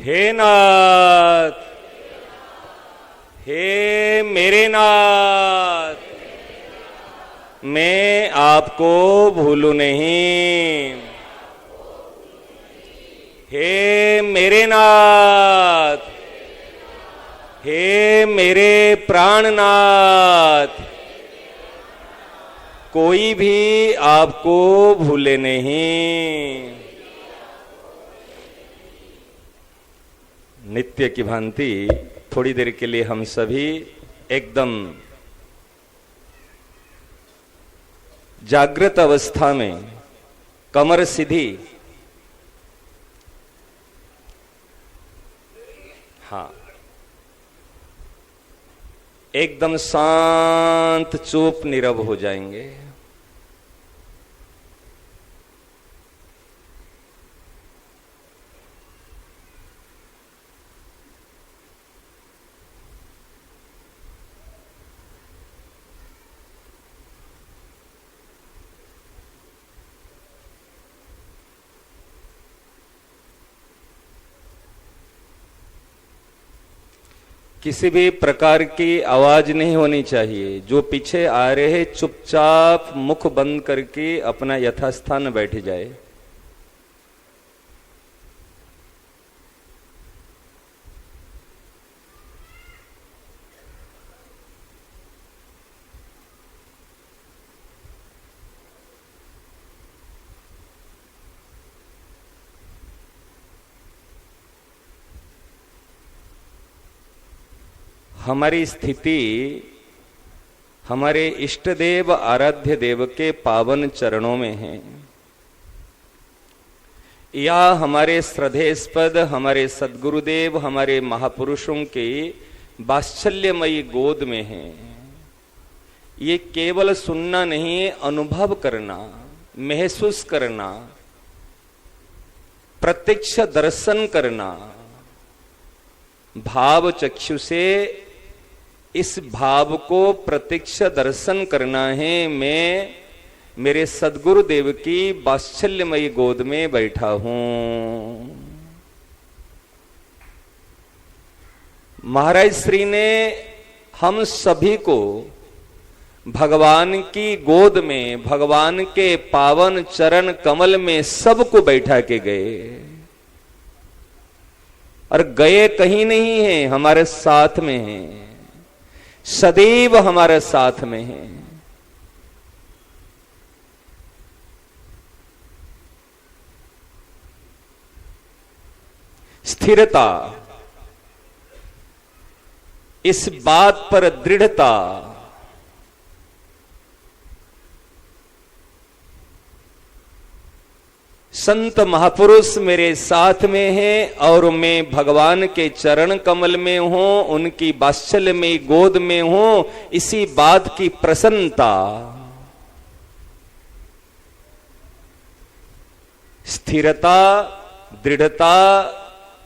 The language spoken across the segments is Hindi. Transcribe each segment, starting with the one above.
हे नाथ, हे मेरे नाथ, मैं आपको भूलूं नहीं। हे मेरे नाथ, हे मेरे प्राणनाथ, कोई भी आपको भूले नहीं। नित्य की भांति थोड़ी देर के लिए हम सभी एकदम जागृत अवस्था में कमर सीधी, हाँ, एकदम शांत चुप नीरव हो जाएंगे। किसी भी प्रकार की आवाज नहीं होनी चाहिए। जो पीछे आ रहे हैं चुपचाप मुख बंद करके अपना यथास्थान बैठ जाए। हमारी स्थिति हमारे इष्ट देव आराध्य देव के पावन चरणों में है, या हमारे श्रद्धेस्पद हमारे सद्गुरुदेव हमारे महापुरुषों के वात्सल्यमयी गोद में है। ये केवल सुनना नहीं, अनुभव करना, महसूस करना, प्रत्यक्ष दर्शन करना, भाव चक्षु से इस भाव को प्रत्यक्ष दर्शन करना है। मैं मेरे सद्गुरुदेव की वात्सल्यमयी गोद में बैठा हूं। महाराज श्री ने हम सभी को भगवान की गोद में, भगवान के पावन चरण कमल में सबको बैठा के गए, और गए कहीं नहीं है, हमारे साथ में है, सदैव हमारे साथ में है। स्थिरता, इस बात पर दृढ़ता, संत महापुरुष मेरे साथ में है और मैं भगवान के चरण कमल में हूं, उनकी वात्सल्य में गोद में हूं, इसी बात की प्रसन्नता, स्थिरता, दृढ़ता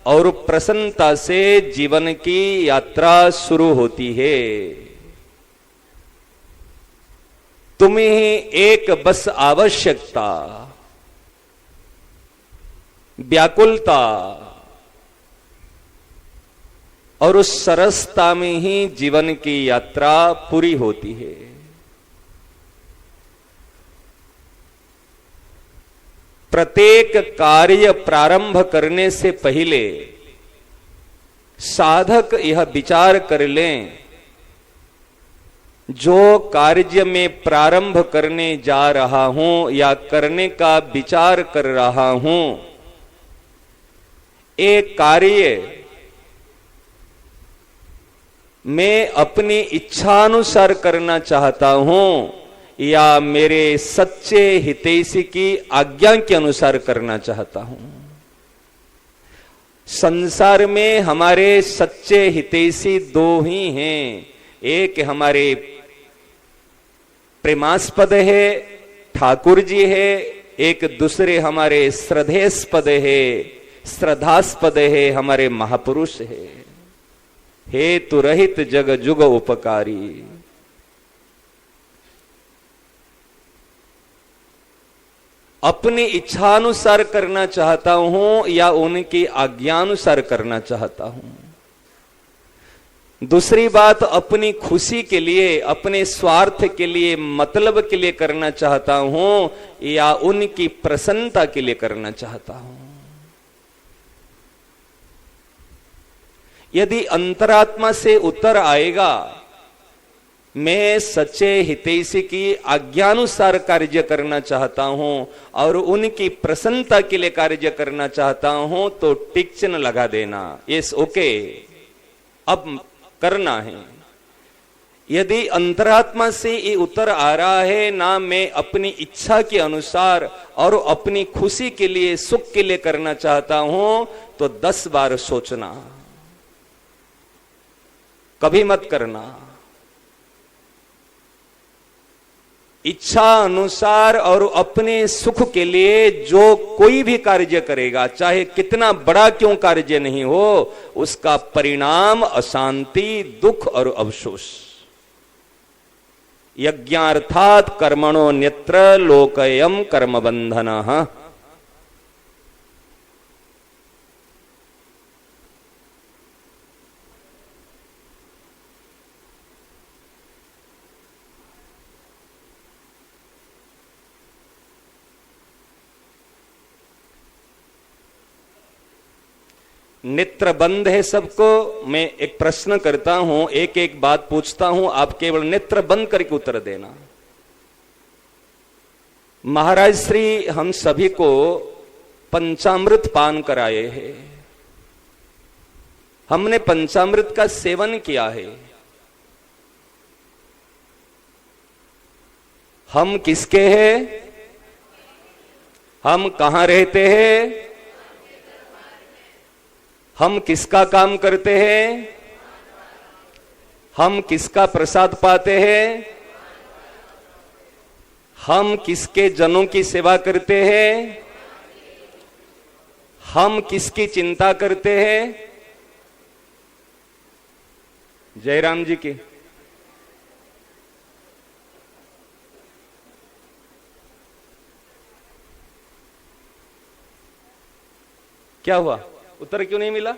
और प्रसन्नता से जीवन की यात्रा शुरू होती है। तुम्हें एक बस आवश्यकता, व्याकुलता, और उस सरसता में ही जीवन की यात्रा पूरी होती है। प्रत्येक कार्य प्रारंभ करने से पहले साधक यह विचार कर लें, जो कार्य में प्रारंभ करने जा रहा हूं या करने का विचार कर रहा हूं, एक कार्य मैं अपनी इच्छानुसार करना चाहता हूं या मेरे सच्चे हितैषी की आज्ञा के अनुसार करना चाहता हूं। संसार में हमारे सच्चे हितैषी दो ही हैं, एक हमारे प्रेमास्पद है, ठाकुर जी है, एक दूसरे हमारे श्रद्धेस्पद है, श्रद्धास्पद है, हमारे महापुरुष है। हेतु रहित जग जुग उपकारी। अपनी इच्छानुसार करना चाहता हूं या उनकी आज्ञानुसार करना चाहता हूं। दूसरी बात, अपनी खुशी के लिए, अपने स्वार्थ के लिए, मतलब के लिए करना चाहता हूं या उनकी प्रसन्नता के लिए करना चाहता हूं। यदि अंतरात्मा से उत्तर आएगा मैं सच्चे हितैषी की आज्ञानुसार कार्य करना चाहता हूं और उनकी प्रसन्नता के लिए कार्य करना चाहता हूं, तो टिक चिन्ह लगा देना, यस ओके, अब करना है। यदि अंतरात्मा से ये उत्तर आ रहा है ना मैं अपनी इच्छा के अनुसार और अपनी खुशी के लिए, सुख के लिए करना चाहता हूं, तो 10 बार सोचना, कभी मत करना। इच्छा अनुसार और अपने सुख के लिए जो कोई भी कार्य करेगा, चाहे कितना बड़ा क्यों कार्य नहीं हो, उसका परिणाम अशांति, दुख और अवशोष। यज्ञार्थात कर्मणो न्यत्र लोकयम कर्म बंधनः। नेत्र बंद है सबको। मैं एक प्रश्न करता हूं, एक एक बात पूछता हूं, आप केवल नेत्र बंद करके उत्तर देना। महाराज श्री हम सभी को पंचामृत पान कराए हैं, हमने पंचामृत का सेवन किया है। हम किसके हैं? हम कहां रहते हैं? हम किसका काम करते हैं? हम किसका प्रसाद पाते हैं? हम किसके जनों की सेवा करते हैं? हम किसकी चिंता करते हैं? जयराम जी की। क्या हुआ? उत्तर क्यों नहीं मिला?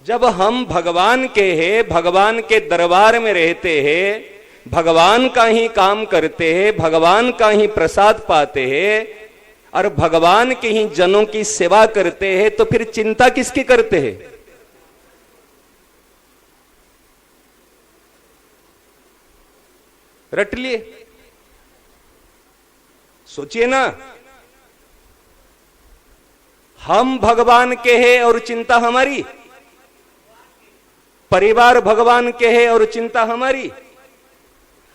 जब हम भगवान के हैं, भगवान के दरबार में रहते हैं, भगवान का ही काम करते हैं, भगवान का ही प्रसाद पाते हैं और भगवान के ही जनों की सेवा करते हैं, तो फिर चिंता किसकी करते हैं? रट लिए, सोचिए ना। हम भगवान के हैं और चिंता हमारी, परिवार भगवान के हैं और चिंता हमारी,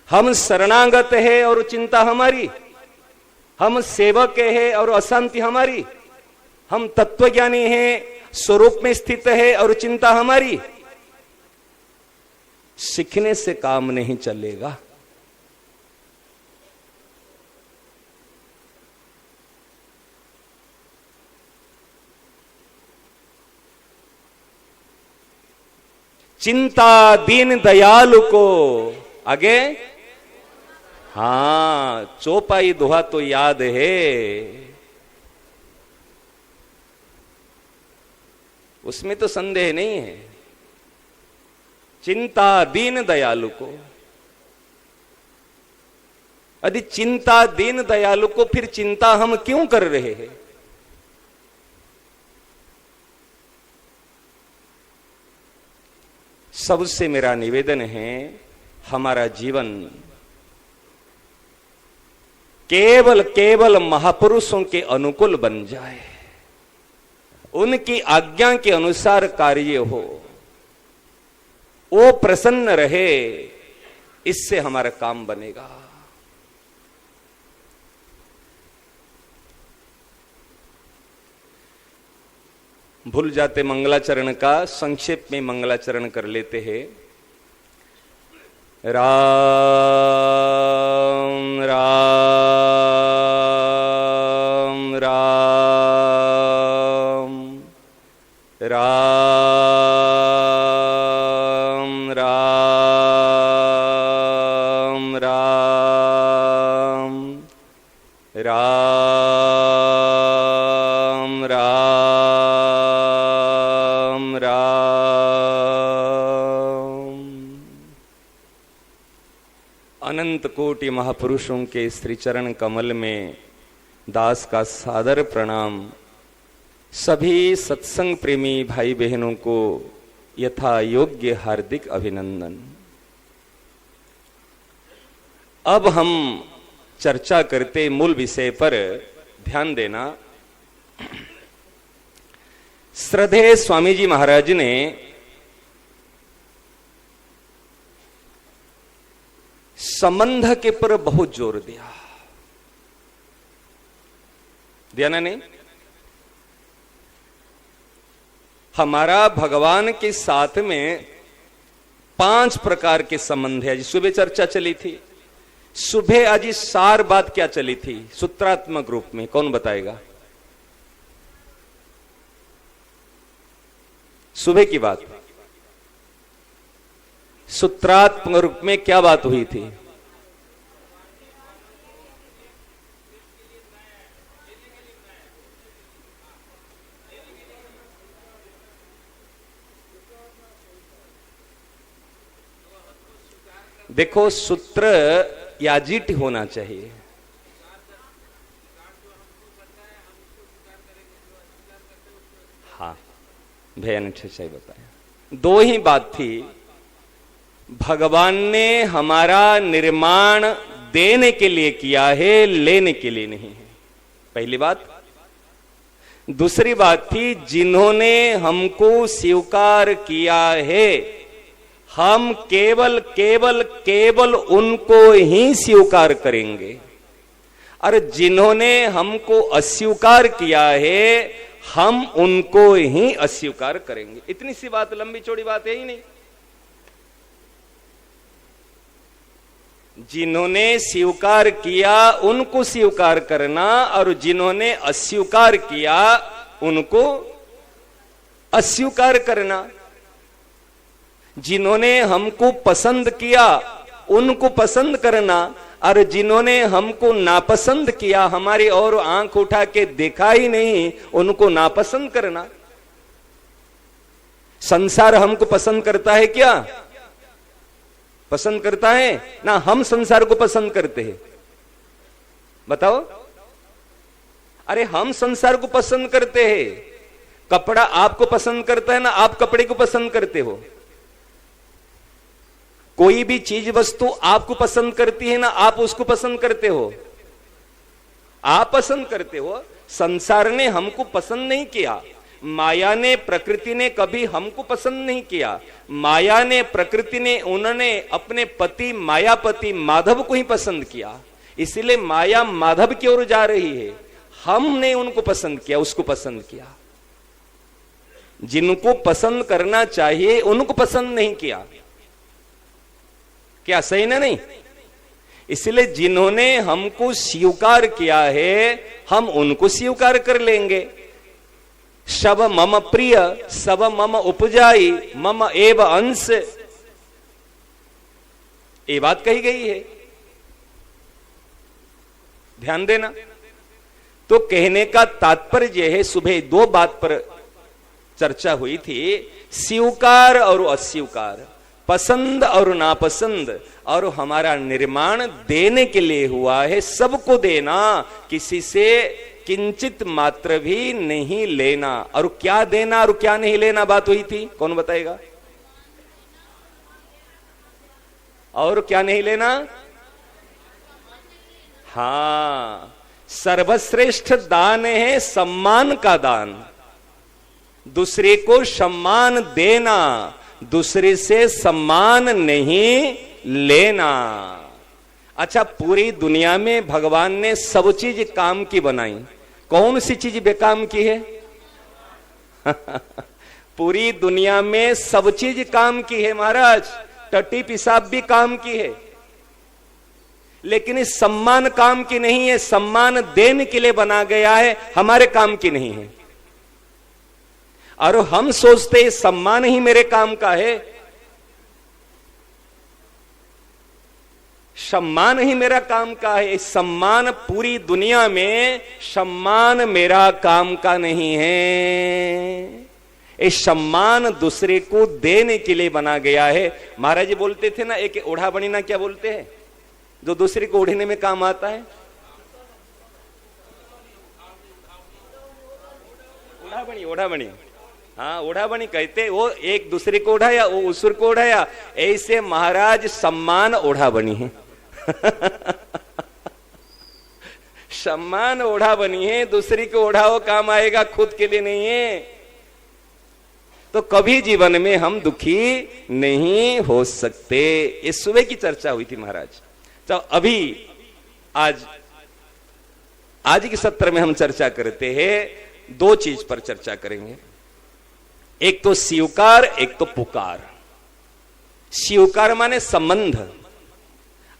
हम शरणागत है और चिंता हमारी, हम सेवक हैं और अशांति हमारी, हम तत्वज्ञानी हैं, स्वरूप में स्थित है और चिंता हमारी। सीखने से काम नहीं चलेगा। चिंता दीन दयालु को आगे, हां चौपाई दोहा तो याद है, उसमें तो संदेह नहीं है। चिंता दीन दयालु को, यदि चिंता दीन दयालु को, फिर चिंता हम क्यों कर रहे हैं? सबसे मेरा निवेदन है, हमारा जीवन केवल केवल महापुरुषों के अनुकूल बन जाए, उनकी आज्ञा के अनुसार कार्य हो, वो प्रसन्न रहे, इससे हमारा काम बनेगा। भूल जाते मंगलाचरण का, संक्षेप में मंगलाचरण कर लेते हैं। राम राम राम राम राम राम अनंत कोटि महापुरुषों के श्री चरण कमल में दास का सादर प्रणाम। सभी सत्संग प्रेमी भाई बहनों को यथा योग्य हार्दिक अभिनंदन। अब हम चर्चा करते मूल विषय पर ध्यान देना। श्रद्धेय स्वामी जी महाराज ने संबंध के पर बहुत जोर दिया ना नहीं? हमारा भगवान के साथ में 5 प्रकार के संबंध है। सुबह चर्चा चली थी। सुबह आज सार बात क्या चली थी सूत्रात्मक रूप में, कौन बताएगा? सुबह की बात सूत्रात्मक रूप में क्या बात हुई थी? देखो, सूत्र याजिट होना चाहिए। हाँ, भैया ने सही बताया। 2 ही बात थी। भगवान ने हमारा निर्माण देने के लिए किया है, लेने के लिए नहीं है, पहली बात। दूसरी बात थी, जिन्होंने हमको स्वीकार किया है, हम केवल केवल केवल उनको ही स्वीकार करेंगे, और जिन्होंने हमको अस्वीकार किया है हम उनको ही अस्वीकार करेंगे। इतनी सी बात, लंबी चौड़ी बात है ही नहीं। जिन्होंने स्वीकार किया उनको स्वीकार करना, और जिन्होंने अस्वीकार किया उनको अस्वीकार करना। जिन्होंने हमको पसंद किया उनको पसंद करना, और जिन्होंने हमको नापसंद किया, हमारी और आंख उठा के देखा ही नहीं, उनको नापसंद करना। संसार हमको पसंद करता है क्या? पसंद करता है ना? हम संसार को पसंद करते हैं? बताओ। अरे हम संसार को पसंद करते हैं। कपड़ा आपको पसंद करता है ना? आप कपड़े को पसंद करते हो। कोई भी चीज वस्तु आपको पसंद करती है ना? आप उसको पसंद करते हो। आप पसंद करते हो। संसार ने हमको पसंद नहीं किया। माया ने, प्रकृति ने कभी हमको पसंद नहीं किया। माया ने, प्रकृति ने, उन्होंने अपने पति मायापति माधव को ही पसंद किया। इसलिए माया माधव की ओर जा रही है। हमने उनको पसंद किया, उसको पसंद किया। जिनको पसंद करना चाहिए उनको पसंद नहीं किया। क्या सही ना? नहीं। इसलिए जिन्होंने हमको स्वीकार किया है हम उनको स्वीकार कर लेंगे। सब मम प्रिय, सब मम उपजाई, मम एव अंश, ये बात कही गई है, ध्यान देना। तो कहने का तात्पर्य है, सुबह 2 बात पर चर्चा हुई थी, स्वीकार और अस्वीकार, पसंद और नापसंद। और हमारा निर्माण देने के लिए हुआ है, सबको देना, किसी से किंचित मात्र भी नहीं लेना। और क्या देना और क्या नहीं लेना बात हुई थी, कौन बताएगा? और क्या नहीं लेना? हाँ, सर्वश्रेष्ठ दान है सम्मान का दान। दूसरे को सम्मान देना, दूसरे से सम्मान नहीं लेना। अच्छा, पूरी दुनिया में भगवान ने सब चीज काम की बनाई, कौन सी चीज बेकाम की है? पूरी दुनिया में सब चीज काम की है महाराज। टट्टी पेशाब भी काम की है, लेकिन इस सम्मान काम की नहीं है। सम्मान देने के लिए बना गया है, हमारे काम की नहीं है। और हम सोचते सम्मान ही मेरे काम का है, सम्मान ही मेरा काम का है। सम्मान पूरी दुनिया में, सम्मान मेरा काम का नहीं है। ये सम्मान दूसरे को देने के लिए बना गया है। महाराज जी बोलते थे ना, एक ओढ़ा बनी ना, क्या बोलते हैं? जो दूसरे को ओढ़ने में काम आता है? ओढ़ाबणी, ओढ़ाबणी, हाँ ओढ़ाबणी कहते। वो एक दूसरे को ओढ़ाया, वो उसुर को ओढ़ाया, ऐसे महाराज सम्मान ओढ़ाबणी है। सम्मान ओढ़ाबणी है, दूसरी को ओढ़ाओ काम आएगा, खुद के लिए नहीं है। तो कभी जीवन में हम दुखी नहीं हो सकते। ये सुबह की चर्चा हुई थी महाराज। तो अभी आज के सत्र में हम चर्चा करते हैं, दो चीज पर चर्चा करेंगे। एक तो स्वीकार, एक तो पुकार। स्वीकार माने संबंध।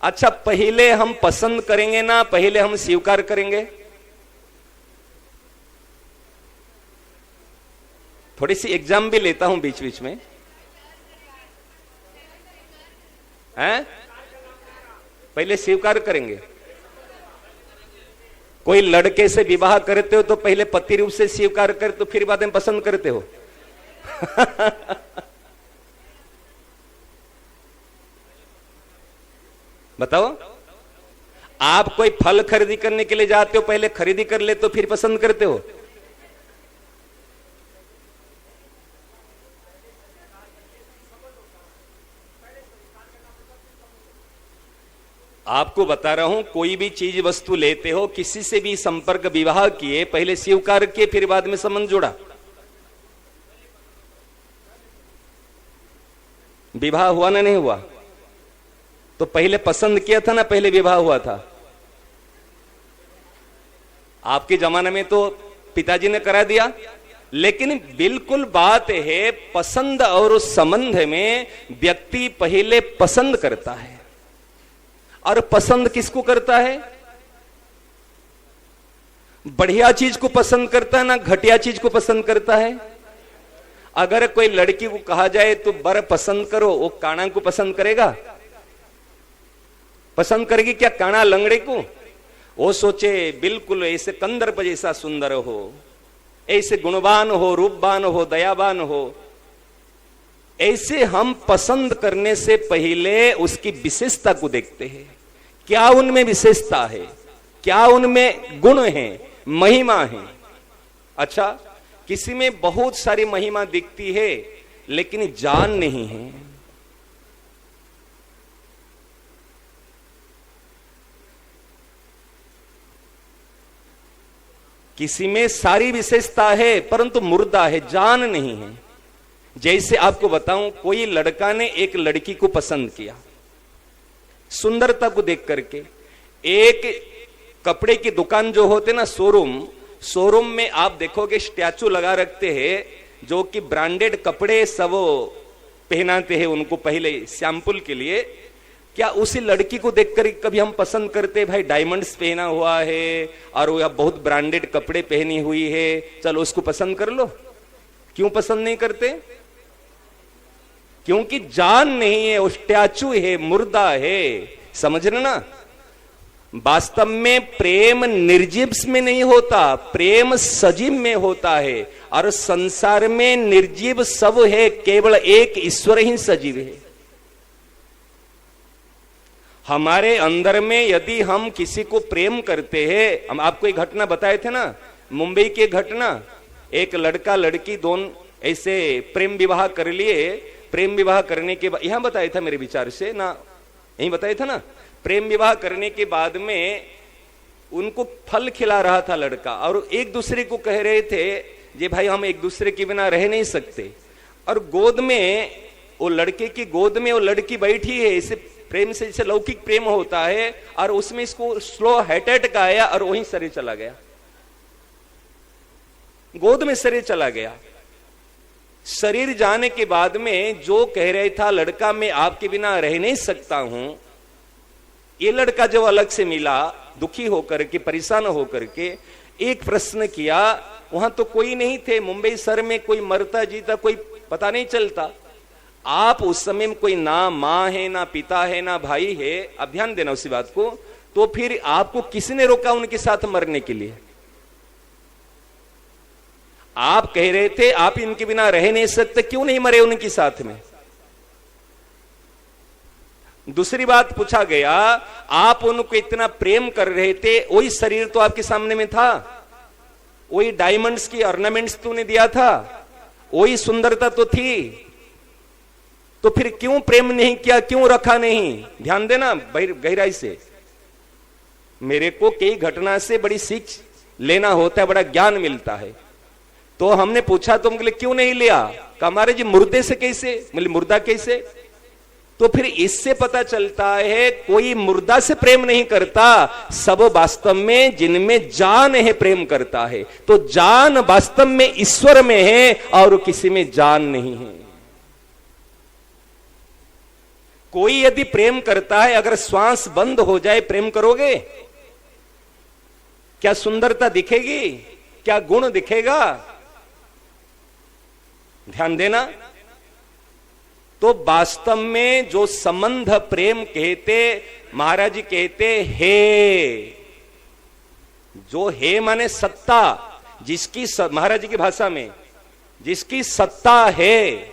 अच्छा, पहले हम पसंद करेंगे ना पहले हम स्वीकार करेंगे? थोड़ी सी एग्जाम भी लेता हूं बीच बीच में, हैं? पहले स्वीकार करेंगे। कोई लड़के से विवाह करते हो तो पहले पति रूप से स्वीकार करते हो, फिर बाद में पसंद करते हो। बताओ, आप कोई फल खरीदी करने के लिए जाते हो, पहले खरीदी कर लेते हो फिर पसंद करते हो? आपको बता रहा हूं, कोई भी चीज वस्तु लेते हो, किसी से भी संपर्क विवाह किए, पहले स्वीकार किए फिर बाद में संबंध जोड़ा। विवाह हुआ ना नहीं हुआ? तो पहले पसंद किया था ना पहले विवाह हुआ था? आपके जमाने में तो पिताजी ने करा दिया, लेकिन बिल्कुल बात है, पसंद और उस संबंध में व्यक्ति पहले पसंद करता है। और पसंद किसको करता है? बढ़िया चीज को पसंद करता है ना घटिया चीज को पसंद करता है? अगर कोई लड़की को कहा जाए तो बर पसंद करो, वो काना को पसंद करेगा? पसंद करेगी क्या काना लंगड़े को? वो सोचे बिल्कुल ऐसे कंदर्प जैसा सुंदर हो, ऐसे गुणवान हो, रूपवान हो, दयावान हो। ऐसे हम पसंद करने से पहले उसकी विशेषता को देखते हैं। क्या उनमें विशेषता है, क्या उनमें गुण है, महिमा है। अच्छा, किसी में बहुत सारी महिमा दिखती है लेकिन जान नहीं है। किसी में सारी विशेषता है परंतु मुर्दा है, जान नहीं है। जैसे आपको बताऊं, कोई लड़का ने एक लड़की को पसंद किया, सुंदरता को देख करके। एक कपड़े की दुकान जो होते ना, शोरूम में आप देखोगे स्टैचू लगा रखते हैं जो कि ब्रांडेड कपड़े सब पहनाते हैं उनको पहले सैंपल के लिए। क्या उसी लड़की को देखकर कभी हम पसंद करते, भाई डायमंड्स पहना हुआ है और वो बहुत ब्रांडेड कपड़े पहनी हुई है, चलो उसको पसंद कर लो? क्यों पसंद नहीं करते? क्योंकि जान नहीं है, वो स्टैचू है, मुर्दा है। समझ रहे ना? वास्तव में प्रेम निर्जीव में नहीं होता, प्रेम सजीव में होता है। और संसार में निर्जीव सब है, केवल एक ईश्वर ही सजीव है। हमारे अंदर में यदि हम किसी को प्रेम करते हैं, हम आपको एक घटना बताए थे ना, मुंबई की घटना, एक लड़का लड़की दोनों ऐसे प्रेम विवाह कर लिए। प्रेम विवाह करने के बाद, यहां बताया था मेरे विचार से ना, यही बताया था ना, प्रेम विवाह करने के बाद में उनको फल खिला रहा था लड़का, और एक दूसरे को कह रहे थे जे भाई हम एक दूसरे के बिना रह नहीं सकते। और गोद में, वो लड़के की गोद में वो लड़की बैठी है, इसे प्रेम से जैसे लौकिक प्रेम होता है, और उसमें इसको स्लो हार्ट अटैक आया और वहीं शरीर चला गया, गोद में शरीर चला गया। शरीर जाने के बाद में जो कह रहा था लड़का मैं आपके बिना रह नहीं सकता हूं, ये लड़का जब अलग से मिला दुखी होकर के, परेशान होकर के, एक प्रश्न किया। वहां तो कोई नहीं थे, मुंबई शहर में कोई मरता जीता कोई पता नहीं चलता। आप उस समय में कोई ना मां है, ना पिता है, ना भाई है, अब ध्यान देना उसी बात को। तो फिर आपको किसने रोका उनके साथ मरने के लिए? आप कह रहे थे आप इनके बिना रह नहीं सकते, क्यों नहीं मरे उनके साथ में? दूसरी बात पूछा गया, आप उनको इतना प्रेम कर रहे थे, वही शरीर तो आपके सामने में था, वही डायमंड्स की ऑर्नामेंट्स तूने दिया था, वही सुंदरता तो थी, तो फिर क्यों प्रेम नहीं किया, क्यों रखा नहीं? ध्यान देना गहराई से। मेरे को कई घटना से बड़ी सीख लेना होता है, बड़ा ज्ञान मिलता है। तो हमने पूछा तुम क्यों नहीं लिया? कहा हमारे जी मुर्दे से कैसे, मतलब मुर्दा कैसे? तो फिर इससे पता चलता है कोई मुर्दा से प्रेम नहीं करता, सब वास्तव में जिनमें जान है प्रेम करता है। तो जान वास्तव में ईश्वर में है और किसी में जान नहीं है। कोई यदि प्रेम करता है, अगर श्वास बंद हो जाए प्रेम करोगे? क्या सुंदरता दिखेगी? क्या गुण दिखेगा? ध्यान देना। तो वास्तव में जो संबंध प्रेम कहते, महाराज जी कहते है, जो है माने सत्ता, जिसकी महाराज जी की भाषा में जिसकी सत्ता है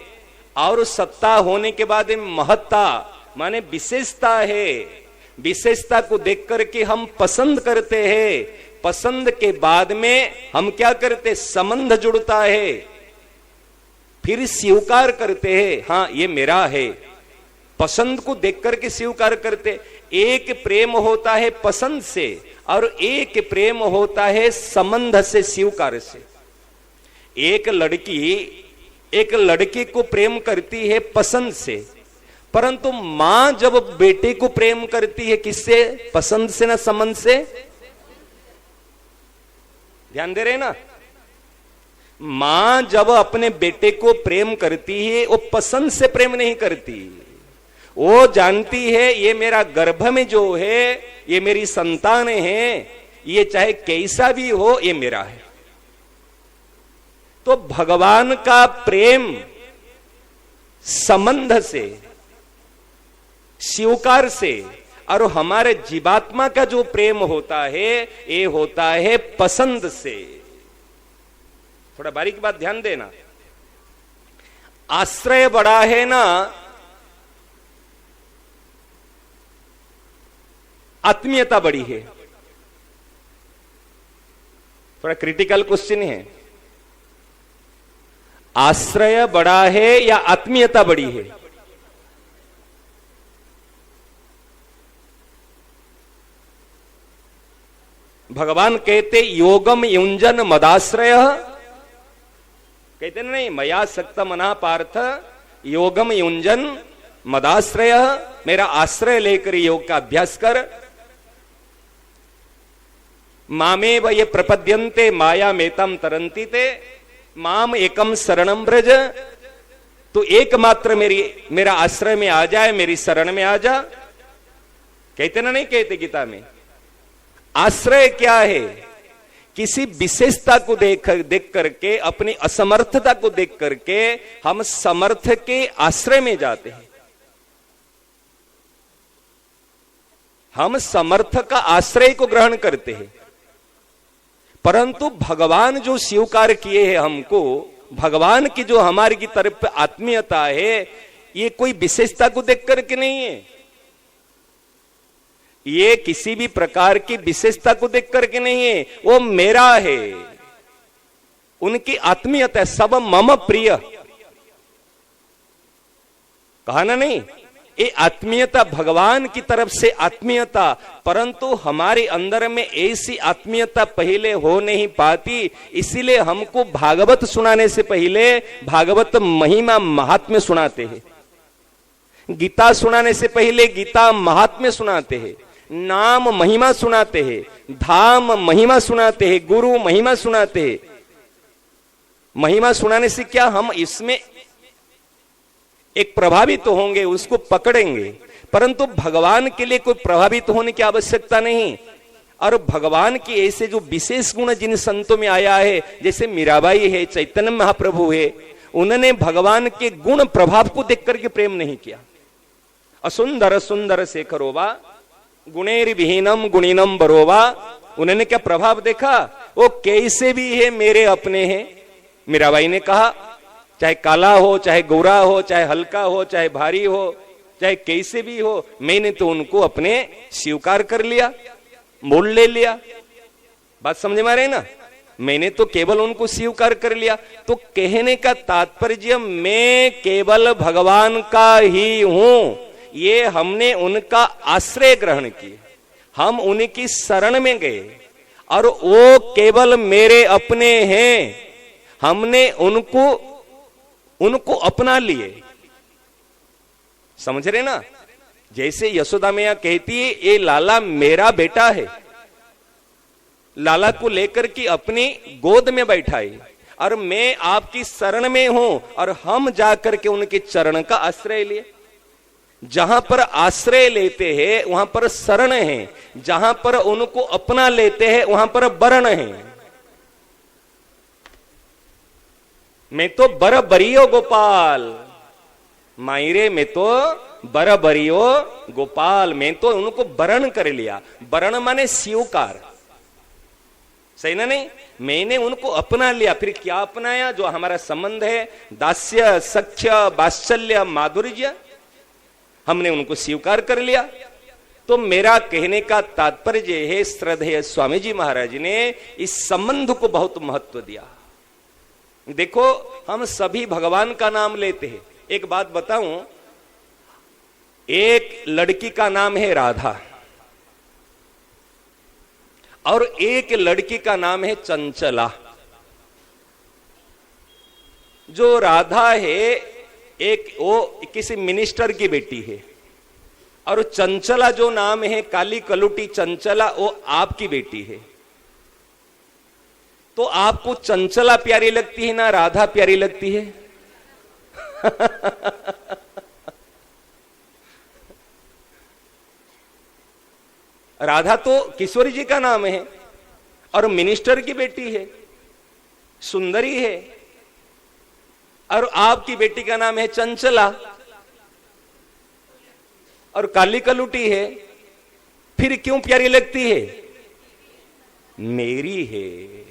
और सत्ता होने के बाद महत्ता माने विशेषता है। विशेषता को देख करके हम पसंद करते हैं, पसंद के बाद में हम क्या करते? संबंध जुड़ता है, फिर स्वीकार करते हैं, हाँ ये मेरा है। पसंद को देख करके स्वीकार करते। एक प्रेम होता है पसंद से और एक प्रेम होता है संबंध से, स्वीकार से। एक लड़की को प्रेम करती है पसंद से, परंतु मां जब बेटे को प्रेम करती है किससे? पसंद से ना संबंध से? ध्यान दे रहे ना? मां जब अपने बेटे को प्रेम करती है वो पसंद से प्रेम नहीं करती, वो जानती है ये मेरा गर्भ में जो है ये मेरी संतान है, ये चाहे कैसा भी हो ये मेरा है। तो भगवान का प्रेम संबंध से, स्वीकार से, और हमारे जीवात्मा का जो प्रेम होता है ये होता है पसंद से। थोड़ा बारीक बात ध्यान देना। आश्रय बड़ा है ना, आत्मीयता बड़ी है? थोड़ा क्रिटिकल क्वेश्चन है। आश्रय बड़ा है या आत्मीयता बड़ी है? भगवान कहते योगम युंजन मदाश्रय, कहते नहीं मया सक्त मना पार्थ योगम युंजन मदाश्रय, मेरा आश्रय लेकर योग का अभ्यास कर। मामेव ये प्रपद्यन्ते माया मेतम तरंती ते माम एकम शरणम ब्रज, तो एकमात्र मेरा आश्रय में आ जाए, मेरी शरण में आ जा। कहते ना नहीं कहते गीता में? आश्रय क्या है? किसी विशेषता को देख करके, अपनी असमर्थता को देख करके हम समर्थ के आश्रय में जाते हैं। हम समर्थ का आश्रय को ग्रहण करते हैं। परंतु भगवान जो स्वीकार किए हैं हमको, भगवान की जो हमारी की तरफ आत्मीयता है, ये कोई विशेषता को देख करके नहीं है, ये किसी भी प्रकार की विशेषता को देख करके नहीं है, वो मेरा है। उनकी आत्मीयता, सब मम प्रिय कहा ना नहीं? ये आत्मीयता भगवान की तरफ से आत्मीयता, परंतु हमारे अंदर में ऐसी आत्मीयता पहले हो नहीं पाती। इसीलिए हमको भागवत सुनाने से पहले भागवत महिमा महात्म्य सुनाते हैं, गीता सुनाने से पहले गीता महात्म्य सुनाते हैं, नाम महिमा सुनाते हैं, धाम महिमा सुनाते हैं, गुरु महिमा सुनाते हैं। महिमा सुनाने से क्या हम इसमें एक प्रभावित तो होंगे, उसको पकड़ेंगे, परंतु भगवान के लिए कोई प्रभावित होने की आवश्यकता नहीं। और भगवान की ऐसे जो विशेष गुण जिन संतों में आया है, जैसे मीराबाई है, चैतन्य महाप्रभु है, उन्होंने भगवान के गुण प्रभाव को देख करके प्रेम नहीं किया। असुंदर सुंदर शेखरोवा गुणेर विहीनम गुणिनम बरोवा, उन्होंने क्या प्रभाव देखा? वो कैसे भी है मेरे अपने हैं। मीराबाई ने कहा चाहे काला हो, चाहे गोरा हो, चाहे हल्का हो, चाहे भारी हो, चाहे कैसे भी हो, मैंने तो उनको अपने स्वीकार कर लिया, मोल ले लिया। बात समझ में आ रही है ना? मैंने तो केवल उनको स्वीकार कर लिया। तो कहने का तात्पर्य मैं केवल भगवान का ही हूं, ये हमने उनका आश्रय ग्रहण किया, हम उनकी शरण में गए और वो केवल मेरे अपने हैं, हमने उनको अपना लिए। समझ रहे ना? जैसे यशोदा मैया कहती है ये लाला मेरा बेटा है, लाला को लेकर के अपनी गोद में बैठाई और मैं आपकी शरण में हूं, और हम जाकर के उनके चरण का आश्रय लिए। जहां पर आश्रय लेते हैं वहां पर शरण है, जहां पर उनको अपना लेते हैं वहां पर वरण है। मैं तो बरबरियो गोपाल, मायरे में तो बरबरियो गोपाल, मैं तो उनको वरण कर लिया। वरण माने स्वीकार, सही ना? नहीं, मैंने उनको अपना लिया। फिर क्या अपनाया? जो हमारा संबंध है, दास्य सख्य वात्सल्य माधुर्य, हमने उनको स्वीकार कर लिया। तो मेरा कहने का तात्पर्य है, श्रद्धेय स्वामी जी महाराज ने इस संबंध को बहुत महत्व दिया। देखो, हम सभी भगवान का नाम लेते हैं। एक बात बताऊं, एक लड़की का नाम है राधा और एक लड़की का नाम है चंचला। जो राधा है एक वो किसी मिनिस्टर की बेटी है, और चंचला जो नाम है, काली कलुटी चंचला, वो आपकी बेटी है। तो आपको चंचला प्यारी लगती है ना राधा प्यारी लगती है? राधा तो किशोरी जी का नाम है और मिनिस्टर की बेटी है, सुंदरी है, और आपकी बेटी का नाम है चंचला और काली कलुटी है। फिर क्यों प्यारी लगती है? मेरी है।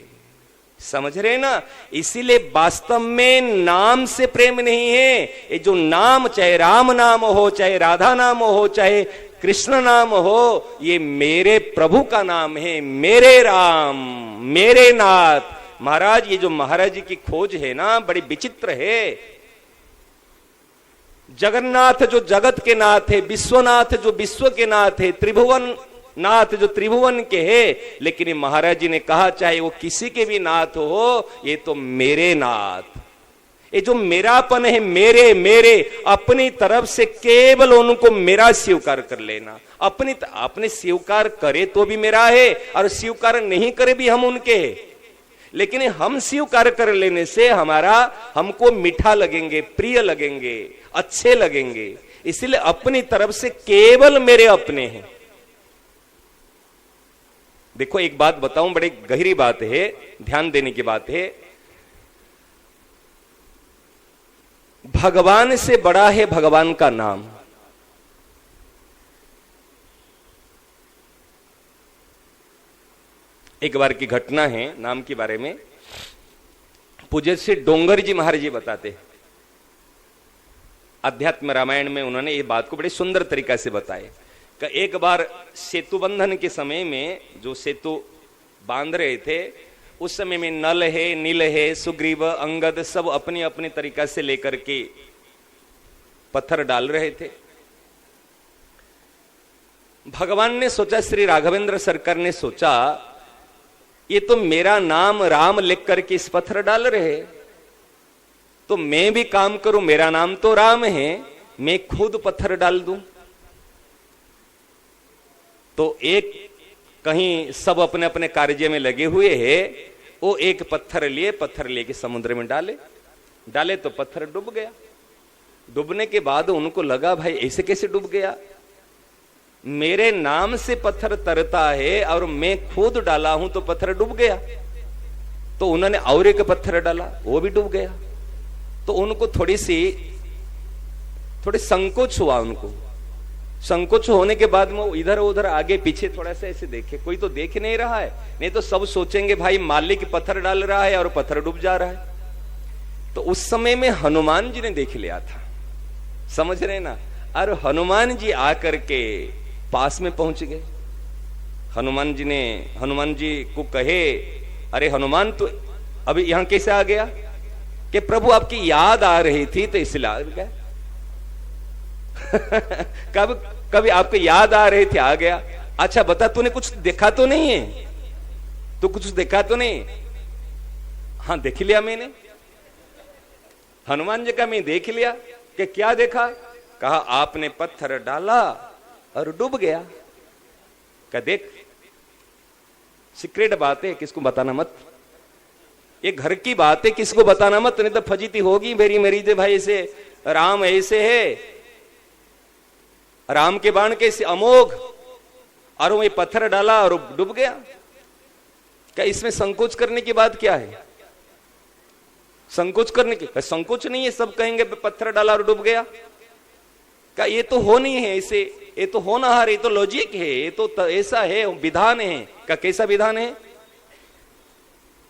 समझ रहे ना? इसीलिए वास्तव में नाम से प्रेम नहीं है। ये जो नाम, चाहे राम नाम हो, चाहे राधा नाम हो, चाहे कृष्ण नाम हो, ये मेरे प्रभु का नाम है, मेरे राम, मेरे नाथ। महाराज, ये जो महाराज जी की खोज है ना, बड़ी विचित्र है। जगन्नाथ जो जगत के नाथ है, विश्वनाथ जो विश्व के नाथ है, त्रिभुवन नाथ जो त्रिभुवन के है, लेकिन ये महाराज जी ने कहा चाहे वो किसी के भी नाथ हो, ये तो मेरे नाथ। ये जो मेरापन है, मेरे मेरे, अपनी तरफ से केवल उनको मेरा स्वीकार कर लेना। अपने स्वीकार करे तो भी मेरा है और स्वीकार नहीं करे भी हम उनके हैं। लेकिन हम स्वीकार कर लेने से हमको मीठा लगेंगे, प्रिय लगेंगे, अच्छे लगेंगे। इसलिए अपनी तरफ से केवल मेरे अपने हैं। देखो, एक बात बताऊं, बड़ी गहरी बात है, ध्यान देने की बात है। भगवान से बड़ा है भगवान का नाम। एक बार की घटना है, नाम के बारे में पूज्य श्री डोंगर जी महाराज जी बताते हैं। अध्यात्म रामायण में उन्होंने ये बात को बड़े सुंदर तरीका से बताया कि एक बार सेतु बंधन के समय में जो सेतु बांध रहे थे, उस समय में नल है, नील है, सुग्रीव, अंगद सब अपनी अपनी तरीका से लेकर के पत्थर डाल रहे थे। भगवान ने सोचा, श्री राघवेंद्र सरकार ने सोचा, ये तो मेरा नाम राम लिख करके इस पत्थर डाल रहे, तो मैं भी काम करूं, मेरा नाम तो राम है, मैं खुद पत्थर डाल दूं। तो एक कहीं सब अपने अपने कार्य में लगे हुए हैं, वो एक पत्थर लेके समुद्र में डाले तो पत्थर डूब गया। डूबने के बाद उनको लगा, भाई ऐसे कैसे डूब गया? मेरे नाम से पत्थर तरता है और मैं खुद डाला हूं तो पत्थर डूब गया। तो उन्होंने और एक पत्थर डाला, वो भी डूब गया। तो उनको थोड़ी संकोच हुआ। उनको संकोच होने के बाद में इधर उधर आगे पीछे थोड़ा सा ऐसे देखे, कोई तो देख नहीं रहा है, नहीं तो सब सोचेंगे भाई मालिक पत्थर डाल रहा है और पत्थर डूब जा रहा है। तो उस समय में हनुमान जी ने देख लिया था। समझ रहे ना? और हनुमान जी आकर के पास में पहुंच गए। हनुमान जी को कहे, अरे हनुमान तो अभी यहां कैसे आ गया? कि प्रभु आपकी याद आ रही थी तो इसलिए आ गया। कभी आपको याद आ रही थी आ गया। अच्छा बता, तूने कुछ देखा तो नहीं है? तू कुछ देखा तो नहीं? हाँ देख लिया मैंने। हनुमान जी का मैं देख लिया। कि क्या देखा? कहा आपने पत्थर डाला और डूब गया। क्या देख, सीक्रेट बात है, किसको बताना मत। ये घर की बात है, किसको बताना मत, नहीं तो फजीती होगी मेरी जे भाई से। राम ऐसे है, राम के बाण कैसे अमोघ, और वो पत्थर डाला और डूब गया। क्या इसमें संकोच करने की बात क्या है? संकोच करने की संकोच नहीं है। सब कहेंगे पत्थर डाला और डूब गया। क्या ये तो हो नहीं है ऐसे, ये तो होनहार, ये तो लॉजिक है, ये तो ऐसा है, विधान है। क्या कैसा विधान है?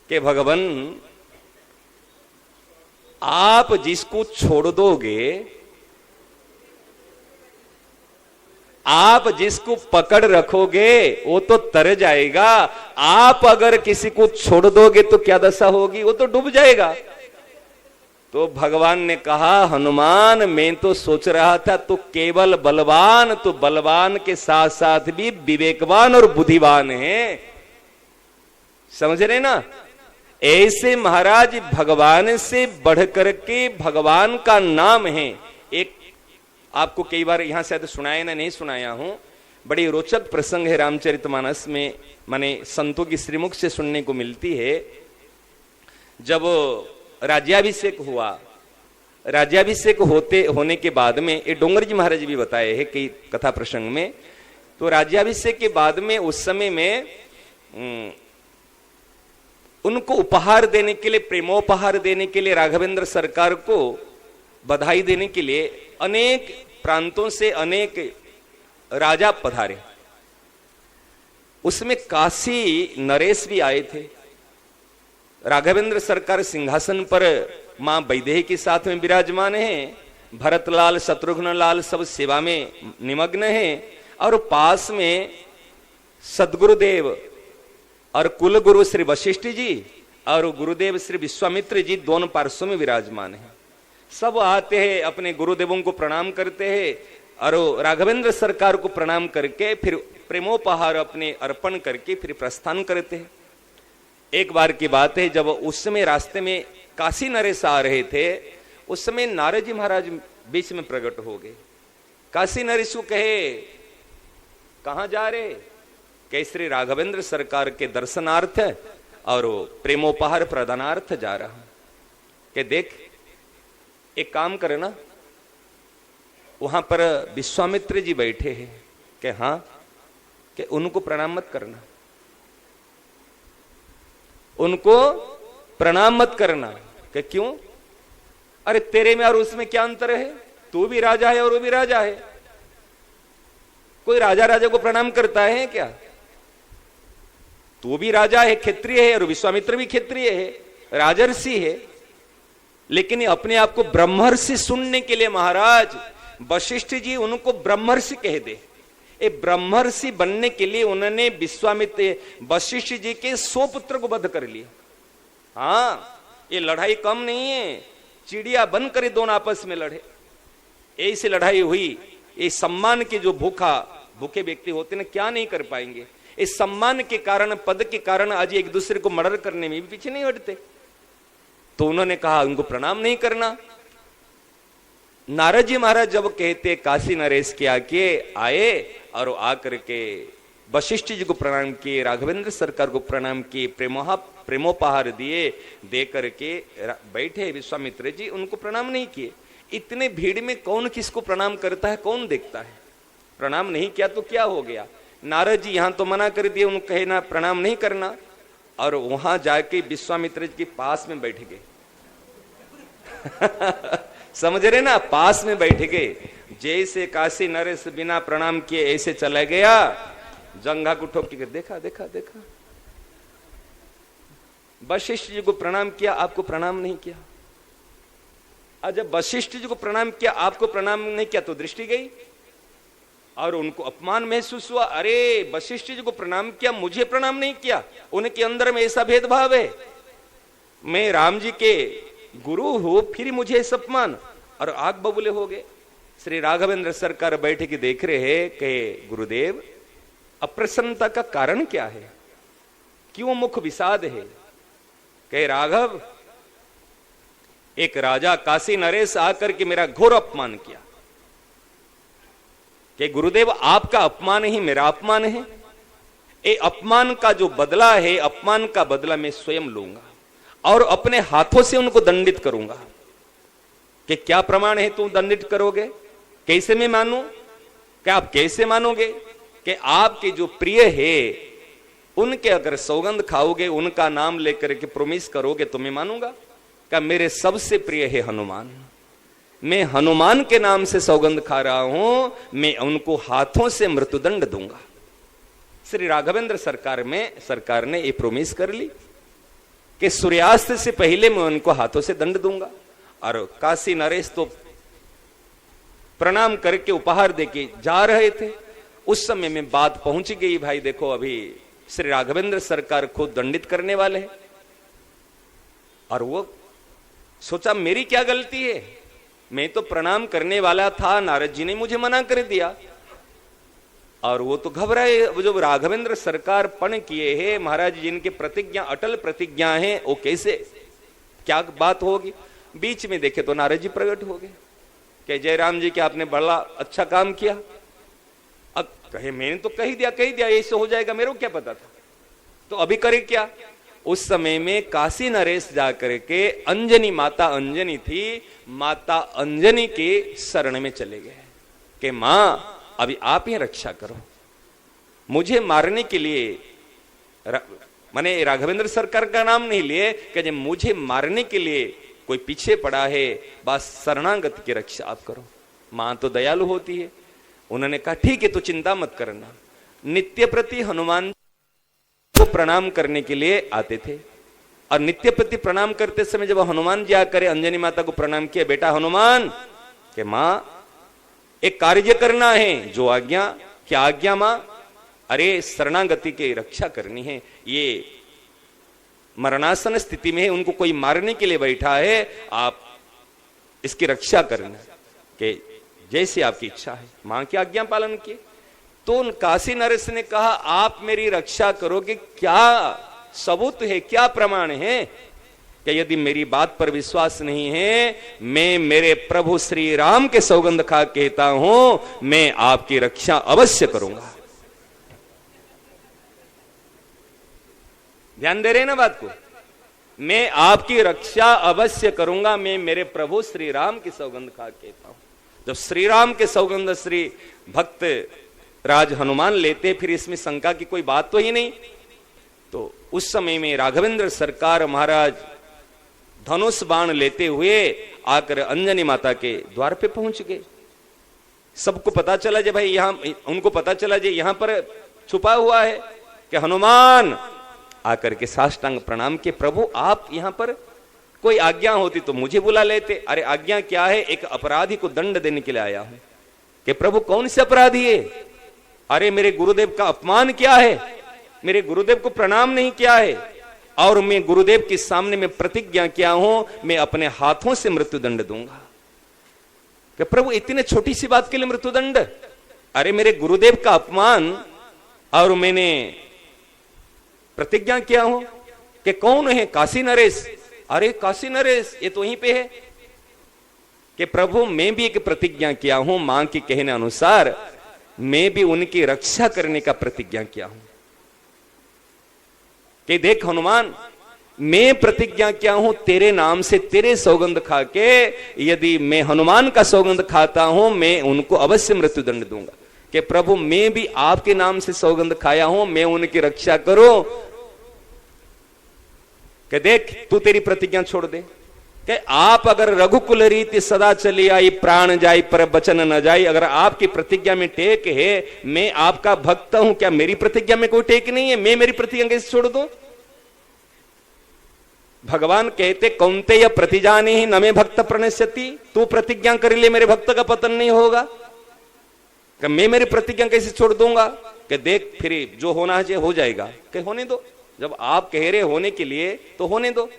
कि भगवान आप जिसको छोड़ दोगे, आप जिसको पकड़ रखोगे वो तो तर जाएगा। आप अगर किसी को छोड़ दोगे तो क्या दशा होगी? वो तो डूब जाएगा। तो भगवान ने कहा, हनुमान मैं तो सोच रहा था तो केवल बलवान, तो बलवान के साथ साथ भी विवेकवान और बुद्धिवान है। समझ रहे ना? ऐसे महाराज भगवान से बढ़कर के भगवान का नाम है। एक आपको कई बार यहां शायद सुनाया ना, नहीं सुनाया हूं, बड़ी रोचक प्रसंग है रामचरितमानस में, माने संतों की श्रीमुख से सुनने को मिलती है। जब राज्याभिषेक हुआ, राज्याभिषेक होने के बाद में, ये डोंगर जी महाराज भी बताए हैं कई कथा प्रसंग में। तो राज्याभिषेक के बाद में उस समय में उनको उपहार देने के लिए, प्रेमोपहार देने के लिए, राघवेंद्र सरकार को बधाई देने के लिए अनेक प्रांतों से अनेक राजा पधारे। उसमें काशी नरेश भी आए थे। राघवेंद्र सरकार सिंहासन पर मां वैदेही के साथ में विराजमान है। भरतलाल, शत्रुघ्न लाल सब सेवा में निमग्न है। और पास में सदगुरुदेव और कुल गुरु श्री वशिष्ठ जी और गुरुदेव श्री विश्वामित्र जी दोनों पार्श्व में विराजमान है। सब आते हैं, अपने गुरुदेवों को प्रणाम करते हैं और राघवेंद्र सरकार को प्रणाम करके फिर प्रेमोपहार अपने अर्पण करके फिर प्रस्थान करते हैं। एक बार की बात है, जब उस समय रास्ते में काशी नरेश आ रहे थे, उस समय नारद जी महाराज बीच में प्रकट हो गए। काशी नरेश को कहे, कहां जा रहे? कि श्री राघवेंद्र सरकार के दर्शनार्थ और प्रेमोपहार प्रदानार्थ जा रहा हूं। कि देख, एक काम करे ना, वहां पर विश्वामित्र जी बैठे हैं। कि हाँ, कि उनको प्रणाम मत करना, उनको प्रणाम मत करना। कि क्यों? अरे तेरे में और उसमें क्या अंतर है? तू भी राजा है और वो भी राजा है। कोई राजा राजा को प्रणाम करता है क्या? तू भी राजा है, क्षत्रिय है, और विश्वामित्र भी क्षत्रिय है, राजर्षि है। लेकिन अपने आप को ब्रह्मर्षि सुनने के लिए महाराज वशिष्ठ जी उनको ब्रह्मर्षि कह दे। ये ब्रह्मर्षि बनने के लिए उन्होंने विश्वामित्र वशिष्ठ जी के 100 पुत्र को वध कर लिया। हाँ, ये लड़ाई कम नहीं है, चिड़िया बनकर दोनों आपस में लड़े। ऐसी लड़ाई हुई। ये सम्मान के जो भूखे व्यक्ति होते ना, क्या नहीं कर पाएंगे। इस सम्मान के कारण, पद के कारण आज एक दूसरे को मर्डर करने में भी पीछे नहीं हटते। तो उन्होंने कहा उनको प्रणाम नहीं करना। नारद जी महाराज जब कहते काशी नरेश के आके आए और आकर के वशिष्ठ जी को प्रणाम किए, राघवेंद्र सरकार को प्रणाम किए, प्रेमोपहार दिए, दे करके बैठे विश्वामित्र जी, उनको प्रणाम नहीं किए। इतने भीड़ में कौन किसको प्रणाम करता है, कौन देखता है? प्रणाम नहीं किया तो क्या हो गया? नारद जी यहां तो मना कर दिए, उनको कहे ना प्रणाम नहीं करना, और वहां जाके विश्वामित्र जी के पास में बैठ गए। समझ रहे ना? पास में बैठ गए। जैसे काशी नरेश बिना प्रणाम किए ऐसे चला गया, जंघा को ठोक के देखा देखा देखा, वशिष्ठ जी को प्रणाम किया, आपको प्रणाम नहीं किया। और जब वशिष्ठ जी को प्रणाम किया, आपको प्रणाम नहीं किया तो दृष्टि गई और उनको अपमान महसूस हुआ। अरे वशिष्ठ जी को प्रणाम किया, मुझे प्रणाम नहीं किया। उनके अंदर में ऐसा भेदभाव है, मैं राम जी के गुरु हूं फिर मुझे ऐसा अपमान, और आग बबूले हो गए। श्री राघवेंद्र सरकार बैठे के देख रहे हैं कि गुरुदेव अप्रसन्नता का कारण क्या है, क्यों मुख विषाद है। कहे राघव, एक राजा काशी नरेश आकर के मेरा घोर अपमान किया। कि गुरुदेव आपका अपमान ही मेरा अपमान है, ये अपमान का जो बदला है, अपमान का बदला मैं स्वयं लूंगा और अपने हाथों से उनको दंडित करूंगा। कि क्या प्रमाण है तुम दंडित करोगे, कैसे मैं मानूं? क्या आप कैसे मानोगे कि आपके जो प्रिय है उनके अगर सौगंध खाओगे, उनका नाम लेकर के प्रोमिस करोगे तो मैं मानूंगा? क्या मेरे सबसे प्रिय है हनुमान, मैं हनुमान के नाम से सौगंध खा रहा हूं, मैं उनको हाथों से मृत्युदंड दूंगा। श्री राघवेंद्र सरकार ने ये प्रोमिस कर ली कि सूर्यास्त से पहले मैं उनको हाथों से दंड दूंगा। और काशी नरेश तो प्रणाम करके उपहार देके जा रहे थे, उस समय में बात पहुंच गई, भाई देखो अभी श्री राघवेंद्र सरकार खुद दंडित करने वाले हैं। और वो सोचा मेरी क्या गलती है, मैं तो प्रणाम करने वाला था, नारद जी ने मुझे मना कर दिया। और वो तो घबराए, जो राघवेंद्र सरकार पण किए हैं महाराज जिनकी प्रतिज्ञा अटल प्रतिज्ञा है, वो कैसे क्या बात होगी। बीच में देखे तो नारद जी प्रकट हो गए कि जयराम जी के आपने बड़ा अच्छा काम किया। अब कहे मैंने तो कही दिया ऐसे हो जाएगा, मेरे को क्या पता था, तो अभी करे क्या। उस समय में काशी नरेश जाकर के अंजनी, माता अंजनी थी, माता अंजनी के शरण में चले गए कि मां अभी आप ही रक्षा करो, मुझे मारने के लिए मैंने राघवेंद्र सरकार का नाम नहीं लिए कि जब मुझे मारने के लिए कोई पीछे पड़ा है, बस शरणागत की रक्षा आप करो। मां तो दयालु होती है, उन्होंने कहा ठीक है तो चिंता मत करना। नित्य प्रति हनुमान को प्रणाम करने के लिए आते थे और नित्य प्रति प्रणाम करते समय जब हनुमान जी आकर अंजनी माता को प्रणाम किया, बेटा हनुमान के मां एक कार्य करना है, जो आज्ञा। क्या आज्ञा मां? अरे शरणागति की रक्षा करनी है, ये मरणासन स्थिति में है, उनको कोई मारने के लिए बैठा है, आप इसकी रक्षा करना कि जैसे आपकी इच्छा है। मां की आज्ञा पालन किए। तो काशी नरेश ने कहा आप मेरी रक्षा करोगे, क्या सबूत है, क्या प्रमाण है कि यदि मेरी बात पर विश्वास नहीं है, मैं मेरे प्रभु श्री राम के सौगंध खा कहता हूं, मैं आपकी रक्षा अवश्य करूंगा। ध्यान दे रहे हैं ना बात को, मैं आपकी रक्षा अवश्य करूंगा, मैं मेरे प्रभु श्री राम की सौगंध खा कहता हूं। जब श्री राम के सौगंध श्री भक्त राज हनुमान लेते, फिर इसमें शंका की कोई बात तो ही नहीं। तो उस समय में राघवेंद्र सरकार महाराज धनुष बाण लेते हुए आकर अंजनी माता के द्वार पे पहुंच गए। सबको पता चला जे भाई यहां, उनको पता चला जे यहां पर छुपा हुआ है कि हनुमान आकर के साष्टांग प्रणाम के, प्रभु आप यहां पर, कोई आज्ञा होती तो मुझे बुला लेते। अरे आज्ञा क्या है, एक अपराधी को दंड देने के लिए आया हूं। कि प्रभु कौन से अपराधी है? अरे मेरे गुरुदेव का अपमान किया है, मेरे गुरुदेव को प्रणाम नहीं किया है, और मैं गुरुदेव के सामने में प्रतिज्ञा किया हूं, मैं अपने हाथों से मृत्युदंड दूंगा। कि प्रभु इतने छोटी सी बात के लिए मृत्युदंड? अरे मेरे गुरुदेव का अपमान, और मैंने प्रतिज्ञा किया हूं कि कौन है? काशी नरेश। अरे काशी नरेश ये तो वहीं पे है। कि प्रभु मैं भी एक प्रतिज्ञा किया हूं, मां के कहने अनुसार मैं भी उनकी रक्षा करने का प्रतिज्ञा किया हूं। कि देख हनुमान, मैं प्रतिज्ञा किया हूं तेरे नाम से, तेरे सौगंध खा के, यदि मैं हनुमान का सौगंध खाता हूं, मैं उनको अवश्य मृत्युदंड दूंगा। कि प्रभु मैं भी आपके नाम से सौगंध खाया हूं, मैं उनकी रक्षा करूं। कि देख तू तेरी प्रतिज्ञा छोड़ दे, कि आप अगर रघुकुल रीति सदा चली आई, प्राण जाई पर बचन न जाई, अगर आपकी प्रतिज्ञा में टेक है, मैं आपका भक्त हूं, क्या मेरी प्रतिज्ञा में कोई टेक नहीं है? मैं मेरी प्रतिज्ञा कैसे छोड़ दूं? भगवान कहते कौन्तेय प्रतिजानी ही न मे भक्त प्रणश्यति, तू प्रतिज्ञा कर ले मेरे भक्त का पतन नहीं होगा। कि मैं मेरी प्रतिज्ञा कैसे छोड़ दूंगा? कि देख फिर जो होना चाहिए हो जाएगा। कि होने दो, जब आप कह रहे होने के लिए तो होने दो।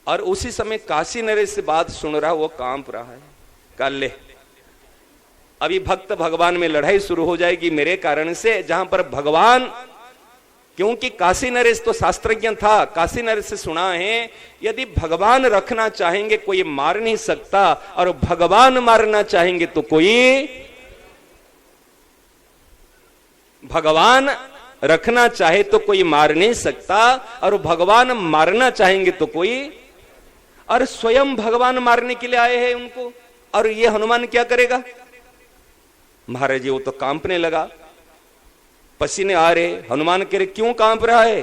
और उसी समय काशी नरेश से बात सुन रहा, वो कांप रहा है। कल ले अभी भक्त भगवान में लड़ाई शुरू हो जाएगी मेरे कारण से, जहां पर भगवान, क्योंकि काशी नरेश तो शास्त्रज्ञ था, काशी नरेश से सुना है यदि भगवान रखना चाहेंगे कोई मार नहीं सकता, और भगवान मारना चाहेंगे तो कोई, भगवान रखना चाहे तो कोई मार नहीं सकता, और भगवान मारना चाहेंगे तो कोई, और स्वयं भगवान मारने के लिए आए हैं उनको। और ये हनुमान क्या करेगा? महाराज जी वो तो कांपने लगा, पसीने आ रहे। हनुमान कह रहे क्यों कांप रहा है?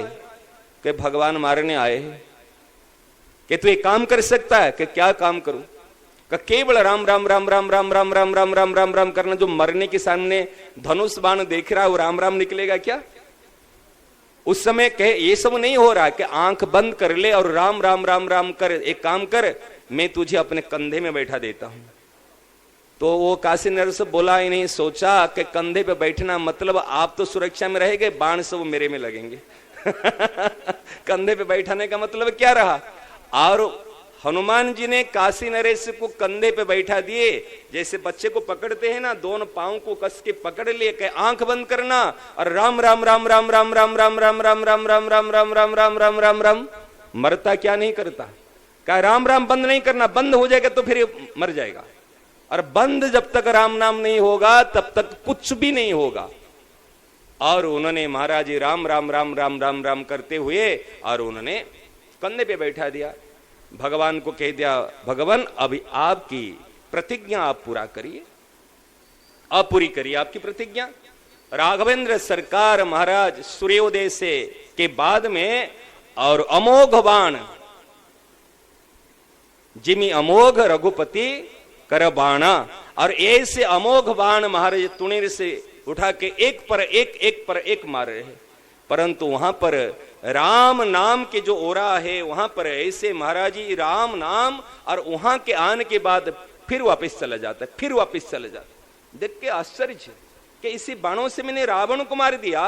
कि भगवान मारने आए हैं। कि तू एक काम कर सकता है? कि क्या काम करूं? कि केवल राम राम राम राम राम राम राम राम राम राम राम करना। जो मरने के सामने धनुष बाण देख रहा है वो राम राम निकलेगा क्या? उस समय कहे ये सब नहीं हो रहा कि आंख बंद कर ले और राम राम राम राम कर। एक काम कर, मैं तुझे अपने कंधे में बैठा देता हूं। तो वो काशी नरेश बोला ही नहीं, सोचा कि कंधे पे बैठना मतलब आप तो सुरक्षा में रहेंगे, बाण सब मेरे में लगेंगे। कंधे पे बैठाने का मतलब क्या रहा? और हनुमान जी ने काशी नरेश को कंधे पे बैठा दिए, जैसे बच्चे को पकड़ते हैं ना, दोनों पांव को कस के पकड़ लिए, के आंख बंद करना और राम राम राम राम राम राम राम राम राम राम राम राम राम राम राम राम राम राम। मरता क्या नहीं करता? क्या राम राम बंद नहीं करना? बंद हो जाएगा तो फिर मर जाएगा। और बंद जब तक राम नाम नहीं होगा तब तक कुछ भी नहीं होगा। और उन्होंने महाराज जी राम राम राम राम राम राम करते हुए और उन्होंने कंधे पे बैठा दिया। भगवान को कह दिया, भगवान अभी आपकी प्रतिज्ञा आप पूरा करिए, आप पूरी करिए आपकी प्रतिज्ञा। राघवेंद्र सरकार महाराज सूर्योदय से के बाद में और अमोघ बाण, जिमी अमोघ रघुपति कर बाणा, और ऐसे अमोघ बाण महाराज तुणीर से उठा के एक पर एक मार रहे हैं। परंतु वहां पर राम नाम के जो ओरा है वहां पर ऐसे महाराज जी राम नाम, और वहां के आने के बाद फिर वापस चला जाता है, फिर वापस चला जाता है। देख के आश्चर्य है कि इसी बाणों से मैंने रावण को मार दिया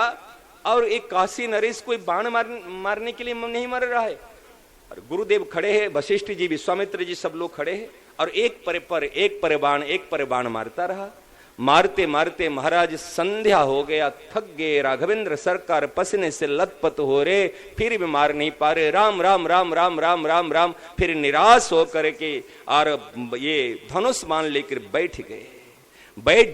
और एक काशी नरेश कोई बाण मारने के लिए नहीं मर रहा है। और गुरुदेव खड़े हैं, वशिष्ठ जी, विश्वामित्र जी, सब लोग खड़े हैं, और एक पर बाण मारता रहा। मारते मारते महाराज संध्या हो गया, थक गए। राघवेंद्र सरकार पसीने से लथपथ हो रहे, फिर भी मार नहीं पा रहे। राम राम राम राम राम राम राम। फिर निराश होकर के और ये धनुष बाण लेकर बैठ गए।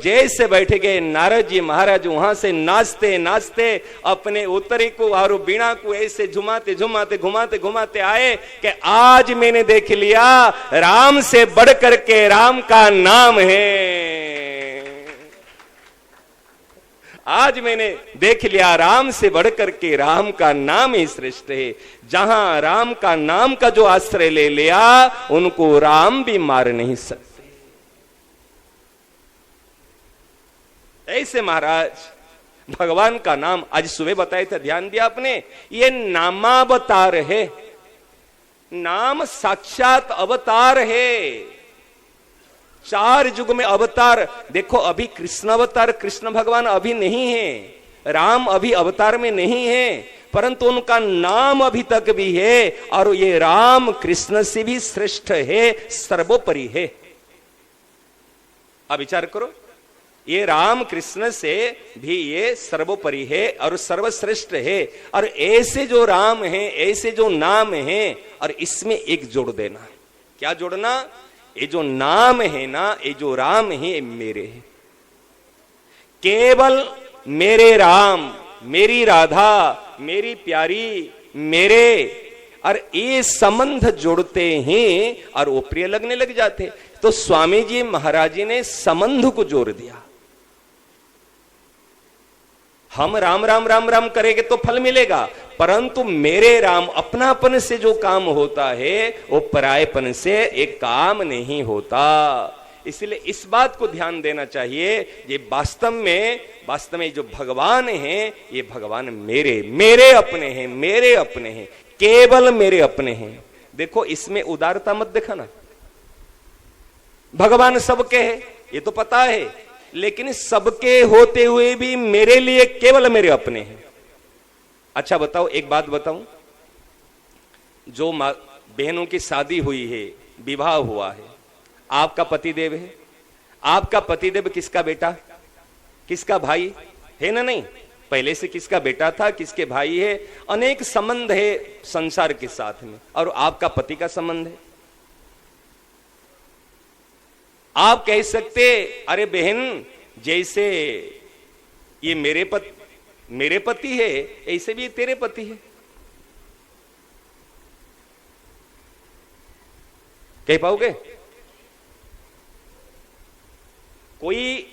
जैसे बैठ गए, नारद जी महाराज वहां से नाचते नाचते अपने उत्तरी को और बीणा को ऐसे झुमाते झुमाते घुमाते घुमाते आए कि आज मैंने देख लिया राम से बढ़ करके राम का नाम है। आज मैंने देख लिया राम से बढ़कर के राम का नाम ही श्रेष्ठ है। जहां राम का नाम का जो आश्रय ले लिया उनको राम भी मार नहीं सकते। ऐसे महाराज भगवान का नाम आज सुबह बताया था, ध्यान दिया आपने? ये नामावतार है, नाम साक्षात अवतार है। 4 युग में अवतार देखो। अभी कृष्ण अवतार, कृष्ण भगवान अभी नहीं है, राम अभी अवतार में नहीं है, परंतु उनका नाम अभी तक भी है। और ये राम कृष्ण से भी श्रेष्ठ है, सर्वोपरि है। अब विचार करो, ये राम कृष्ण से भी ये सर्वोपरि है और सर्वश्रेष्ठ है। और ऐसे जो राम है, ऐसे जो नाम है, और इसमें एक जोड़ देना। क्या जोड़ना? ये जो नाम है ना, ये जो राम है, ये मेरे है। केवल मेरे राम, मेरी राधा, मेरी प्यारी, मेरे, और ये संबंध जोड़ते हैं और वो प्रिय लगने लग जाते। तो स्वामी जी महाराज जी ने संबंध को जोड़ दिया। हम राम राम राम राम करेंगे तो फल मिलेगा, परंतु मेरे राम, अपनापन से जो काम होता है वो परायपन से एक काम नहीं होता। इसलिए इस बात को ध्यान देना चाहिए, ये वास्तव में जो भगवान है, ये भगवान मेरे अपने हैं, मेरे अपने हैं। केवल मेरे अपने हैं। देखो इसमें उदारता मत दिखाना। भगवान सबके है ये तो पता है, लेकिन सबके होते हुए भी मेरे लिए केवल मेरे अपने हैं। अच्छा बताओ, एक बात बताऊं, जो बहनों की शादी हुई है, विवाह हुआ है, आपका पतिदेव है, आपका पतिदेव किसका बेटा, किसका भाई है ना? नहीं, पहले से किसका बेटा था, किसके भाई है, अनेक संबंध है संसार के साथ में, और आपका पति का संबंध है। आप कह सकते अरे बहन, जैसे ये मेरे पति है, ऐसे भी तेरे पति है, कह पाओगे? कोई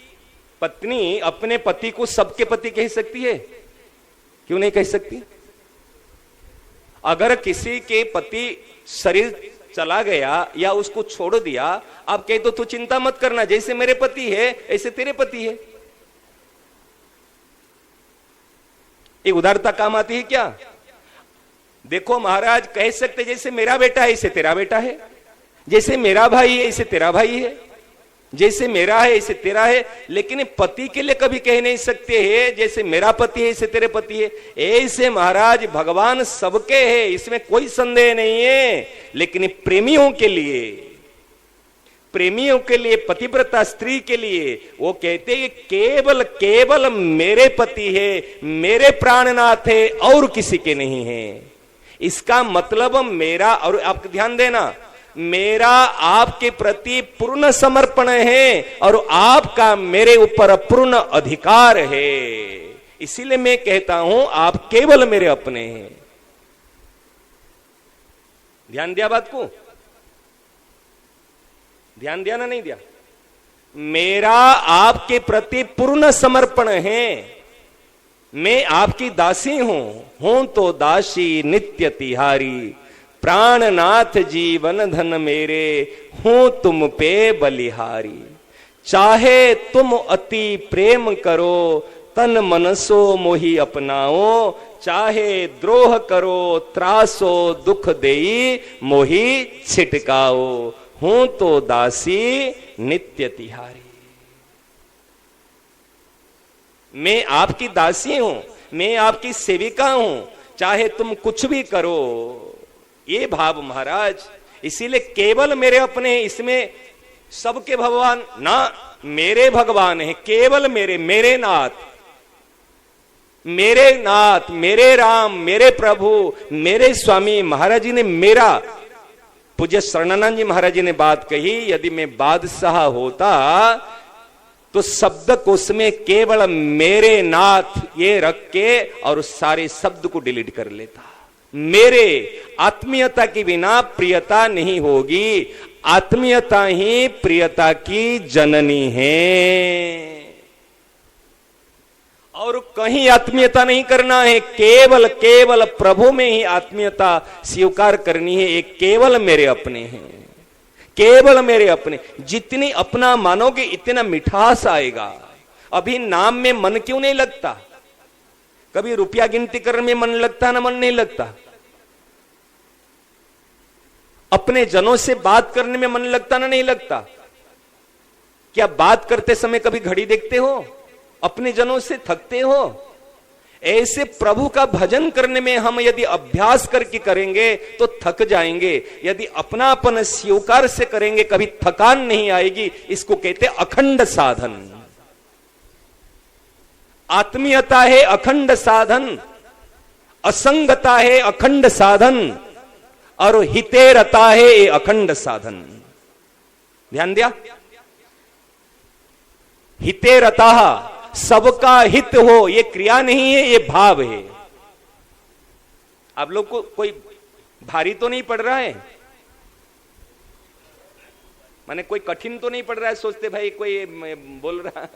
पत्नी अपने पति को सबके पति कह सकती है? क्यों नहीं कह सकती? अगर किसी के पति शरीर चला गया या उसको छोड़ दिया, आप कहे तो तू चिंता मत करना, जैसे मेरे पति है ऐसे तेरे पति है। ये उदारता काम आती है क्या? देखो महाराज, कह सकते जैसे मेरा बेटा है ऐसे तेरा बेटा है, जैसे मेरा भाई है ऐसे तेरा भाई है, जैसे मेरा है ऐसे तेरा है, लेकिन पति के लिए कभी कह नहीं सकते हैं जैसे मेरा पति है ऐसे तेरे पति है। ऐसे महाराज भगवान सबके है, इसमें कोई संदेह नहीं है, लेकिन प्रेमियों के लिए पतिव्रता स्त्री के लिए वो कहते हैं केवल केवल मेरे पति है, मेरे प्राणनाथ है, और किसी के नहीं है। इसका मतलब मेरा, और आप ध्यान देना, मेरा आपके प्रति पूर्ण समर्पण है और आपका मेरे ऊपर पूर्ण अधिकार है। इसीलिए मैं कहता हूं आप केवल मेरे अपने हैं। ध्यान दिया बात को? ध्यान दिया ना, नहीं दिया? मेरा आपके प्रति पूर्ण समर्पण है। मैं आपकी दासी हूं तो दासी नित्य तिहारी, प्राणनाथ जीवन धन मेरे, हूं तुम पे बलिहारी। चाहे तुम अति प्रेम करो, तन मनसो मोहि अपनाओ, चाहे द्रोह करो त्रासो दुख देई मोहि छिटकाओ, हूं तो दासी नित्य तिहारी। मैं आपकी दासी हूं, मैं आपकी सेविका हूं, चाहे तुम कुछ भी करो। ये भाव महाराज, इसीलिए केवल मेरे अपने, इसमें सबके भगवान ना, मेरे भगवान है, केवल मेरे नाथ, मेरे राम, मेरे प्रभु, मेरे स्वामी। महाराज जी ने मेरा, पूज्य शरणानंद जी महाराज जी ने बात कही, यदि मैं बादशाह होता तो शब्द कोश में केवल मेरे नाथ ये रख के और सारे शब्द को डिलीट कर लेता। मेरे आत्मीयता के बिना प्रियता नहीं होगी, आत्मीयता ही प्रियता की जननी है, और कहीं आत्मीयता नहीं करना है, केवल केवल प्रभु में ही आत्मीयता स्वीकार करनी है। एक केवल मेरे अपने हैं, केवल मेरे अपने। जितनी अपना मानोगे इतना मिठास आएगा। अभी नाम में मन क्यों नहीं लगता? कभी रुपया गिनती करने में मन लगता ना? मन नहीं लगता। अपने जनों से बात करने में मन लगता ना? नहीं लगता। क्या बात करते समय कभी घड़ी देखते हो? अपने जनों से थकते हो? ऐसे प्रभु का भजन करने में हम यदि अभ्यास करके करेंगे तो थक जाएंगे। यदि अपनापन स्वीकार से करेंगे कभी थकान नहीं आएगी। इसको कहते अखंड साधन। आत्मीयता है अखंड साधन, असंगता है अखंड साधन, और हितेरता है ये अखंड साधन। ध्यान दिया? हितेरता, सबका हित हो, ये क्रिया नहीं है, ये भाव है। आप लोग को कोई भारी तो नहीं पड़ रहा है? माने कोई कठिन तो नहीं पड़ रहा है? सोचते भाई कोई बोल रहा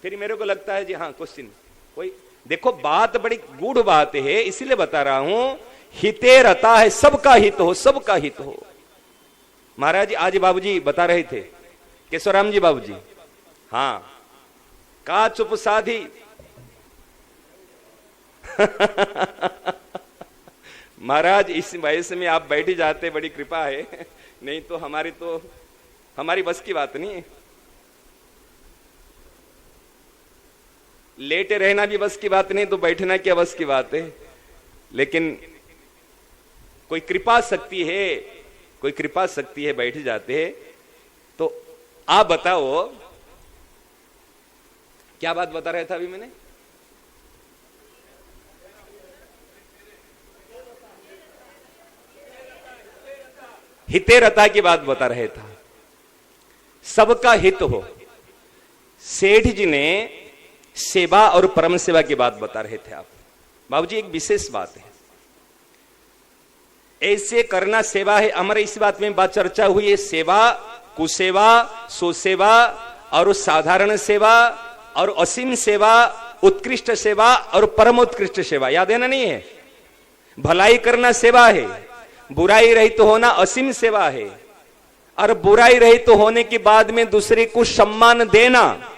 फिर मेरे को लगता है जी हाँ क्वेश्चन कोई। देखो बात बड़ी गूढ़ बात है, इसीलिए बता रहा हूं। हिते रहता है, सबका हित हो, सबका हित हो। महाराज आज बाबूजी बता रहे थे, केशवराम जी बाबूजी, हाँ, का चुप साधी महाराज इस वयस में आप बैठ जाते, बड़ी कृपा है, नहीं तो हमारी बस की बात नहीं है। लेटे रहना भी बस की बात नहीं, तो बैठना क्या बस की बात है। लेकिन कोई कृपा शक्ति है, बैठ जाते हैं। तो आप बताओ, क्या बात बता रहा था अभी मैंने? हितेरता की बात बता रहे था, सबका हित हो। सेठ जी ने सेवा और परम सेवा की बात बता रहे थे आप। बाबूजी, एक विशेष बात है, ऐसे करना सेवा है। हमारे इस बात में बात चर्चा हुई है, सेवा, कुसेवा, सुसेवा और साधारण सेवा और असीम सेवा, उत्कृष्ट सेवा और परम उत्कृष्ट सेवा। याद है ना? नहीं है? भलाई करना सेवा है, बुराई रहित होना असीम सेवा है, और बुराई रहित होने के बाद में दूसरे को सम्मान देना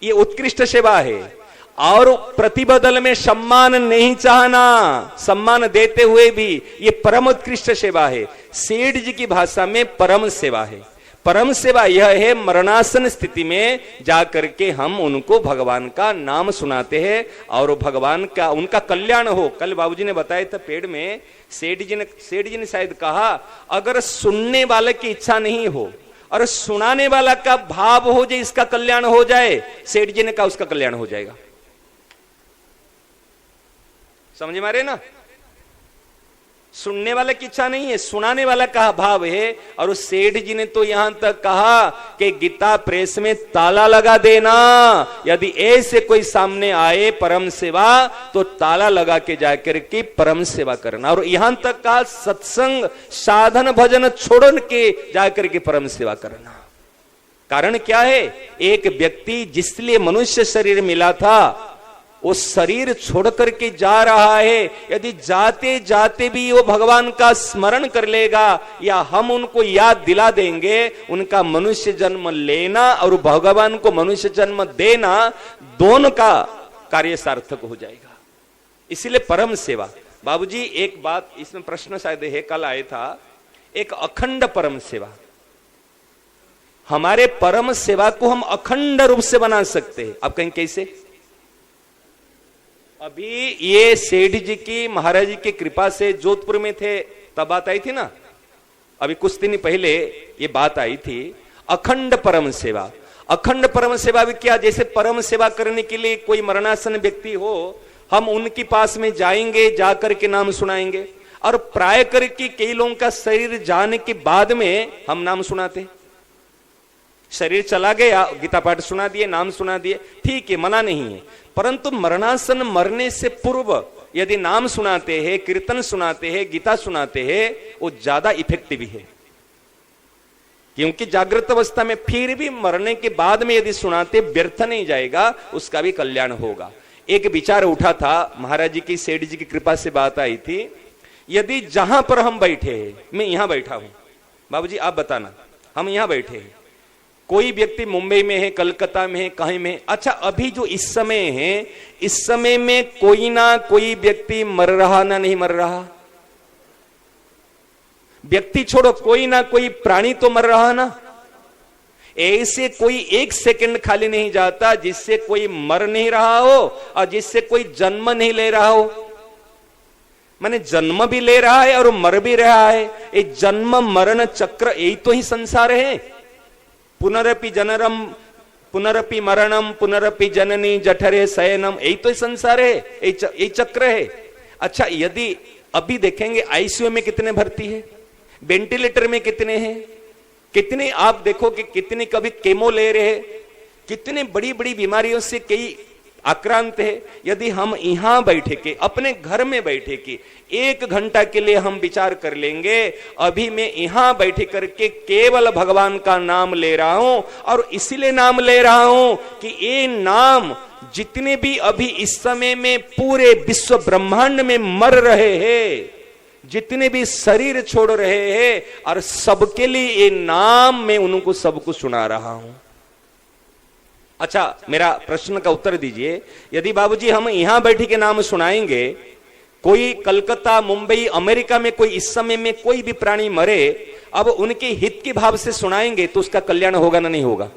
ये उत्कृष्ट सेवा है। और प्रतिबदल में सम्मान नहीं चाहना, सम्मान देते हुए भी ये परम उत्कृष्ट सेवा है। सेठ जी की भाषा में परम सेवा है। परम सेवा यह है, मरणासन स्थिति में जाकर के हम उनको भगवान का नाम सुनाते हैं और भगवान का उनका कल्याण हो। कल बाबूजी ने बताया था पेड़ में, सेठ जी ने शायद कहा, अगर सुनने वाले की इच्छा नहीं हो और सुनाने वाला का भाव हो जाए, इसका कल्याण हो जाए, सेठ जी ने कहा उसका कल्याण हो जाएगा। समझ मारे ना? सुनने वाले की इच्छा नहीं है, सुनाने वाला का भाव है। और उस सेठ जी ने तो यहां तक कहा कि गीता प्रेस में ताला लगा देना, यदि ऐसे कोई सामने आए परम सेवा तो ताला लगा के जाकर के परम सेवा करना। और यहां तक कहा सत्संग साधन भजन छोड़ के जाकर के परम सेवा करना। कारण क्या है? एक व्यक्ति जिसलिए मनुष्य शरीर मिला था वो शरीर छोड़ करके जा रहा है, यदि जाते जाते भी वो भगवान का स्मरण कर लेगा या हम उनको याद दिला देंगे, उनका मनुष्य जन्म लेना और भगवान को मनुष्य जन्म देना, दोनों का कार्य सार्थक हो जाएगा। इसीलिए परम सेवा। बाबूजी, एक बात इसमें प्रश्न शायद है, कल आया था, एक अखंड परम सेवा। हमारे परम सेवा को हम अखंड रूप से बना सकते हैं। आप कहें कैसे? अभी ये सेठ जी की, महाराज जी की कृपा से जोधपुर में थे तब बात आई थी ना, अभी कुछ दिन पहले ये बात आई थी, अखंड परम सेवा। अखंड परम सेवा भी क्या? जैसे परम सेवा करने के लिए कोई मरणासन व्यक्ति हो, हम उनके पास में जाएंगे, जाकर के नाम सुनाएंगे। और प्राय करके कई लोगों का शरीर जाने के बाद में हम नाम सुनाते। शरीर चला गया, गीता पाठ सुना दिए, नाम सुना दिए, ठीक है, मना नहीं है। परंतु मरणासन मरने से पूर्व यदि नाम सुनाते हैं, कीर्तन सुनाते हैं, गीता सुनाते हैं, वो ज्यादा इफेक्टिव है। क्योंकि जागृत अवस्था में फिर भी मरने के बाद में यदि सुनाते, व्यर्थ नहीं जाएगा, उसका भी कल्याण होगा। एक विचार उठा था, महाराज जी की, सेठ जी की कृपा से बात आई थी, यदि जहां पर हम बैठे हैं, मैं यहां बैठा हूं, बाबूजी आप बताना, हम यहां बैठे हैं, कोई व्यक्ति मुंबई में है, कलकत्ता में है, कहीं में, अच्छा अभी जो इस समय है, इस समय में कोई ना कोई व्यक्ति मर रहा ना नहीं मर रहा? व्यक्ति छोड़ो, कोई ना कोई प्राणी तो मर रहा ना। ऐसे कोई एक सेकंड खाली नहीं जाता जिससे कोई मर नहीं रहा हो और जिससे कोई जन्म नहीं ले रहा हो। माने जन्म भी ले रहा है और मर भी रहा है। ये जन्म मरण चक्र, यही तो ही संसार है। पुनरपि जनरम पुनरपि मरणम पुनरपि जननी जठरे शयनम, यही तो संसार है, यही चक्र है। अच्छा, यदि अभी देखेंगे आईसीयू में कितने भर्ती है, वेंटिलेटर में कितने हैं, कितने आप देखो कि कितने कभी केमो ले रहे हैं, कितने बड़ी बड़ी बीमारियों से कई आक्रांत है। यदि हम यहां बैठे के, अपने घर में बैठे के 1 घंटा के लिए हम विचार कर लेंगे, अभी मैं यहां बैठे करके केवल भगवान का नाम ले रहा हूं, और इसीलिए नाम ले रहा हूं कि ये नाम जितने भी अभी इस समय में पूरे विश्व ब्रह्मांड में मर रहे हैं, जितने भी शरीर छोड़ रहे हैं, और सबके लिए ये नाम मैं उनको सबको सुना रहा हूं। अच्छा, मेरा प्रश्न का उत्तर दीजिए, यदि बाबूजी हम यहां बैठे के नाम सुनाएंगे कोई कलकत्ता, मुंबई, अमेरिका में कोई इस समय में कोई भी प्राणी मरे, अब उनके हित के भाव से सुनाएंगे तो उसका कल्याण होगा ना नहीं होगा?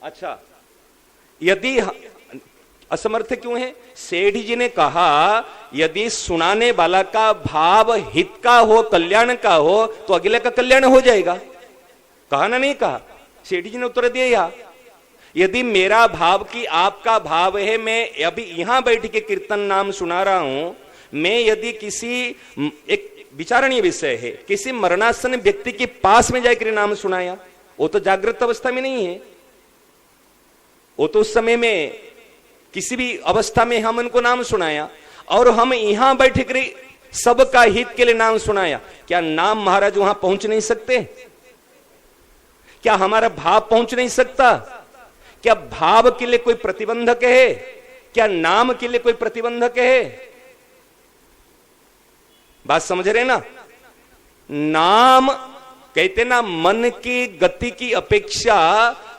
अच्छा, यदि असमर्थ क्यों है? सेठ जी ने कहा यदि सुनाने वाला का भाव हित का हो, कल्याण का हो, तो अगले का कल्याण हो जाएगा। कहा ना नहीं कहा? सेठ जी ने उत्तर दिया, यदि मेरा भाव की आपका भाव है, मैं अभी यहां बैठ के कीर्तन नाम सुना रहा हूं, मैं यदि किसी एक विचारणीय विषय है, किसी मरणासन व्यक्ति के पास में जाकर नाम सुनाया, वो तो जागृत अवस्था में नहीं है, वो तो उस समय में किसी भी अवस्था में हम उनको नाम सुनाया, और हम यहां बैठ कर सबका हित के लिए नाम सुनाया। क्या नाम महाराज वहां पहुंच नहीं सकते? क्या हमारा भाव पहुंच नहीं सकता? क्या भाव के लिए कोई प्रतिबंधक है? क्या नाम के लिए कोई प्रतिबंधक है? बात समझ रहे ना? नाम कहते ना, मन की गति की अपेक्षा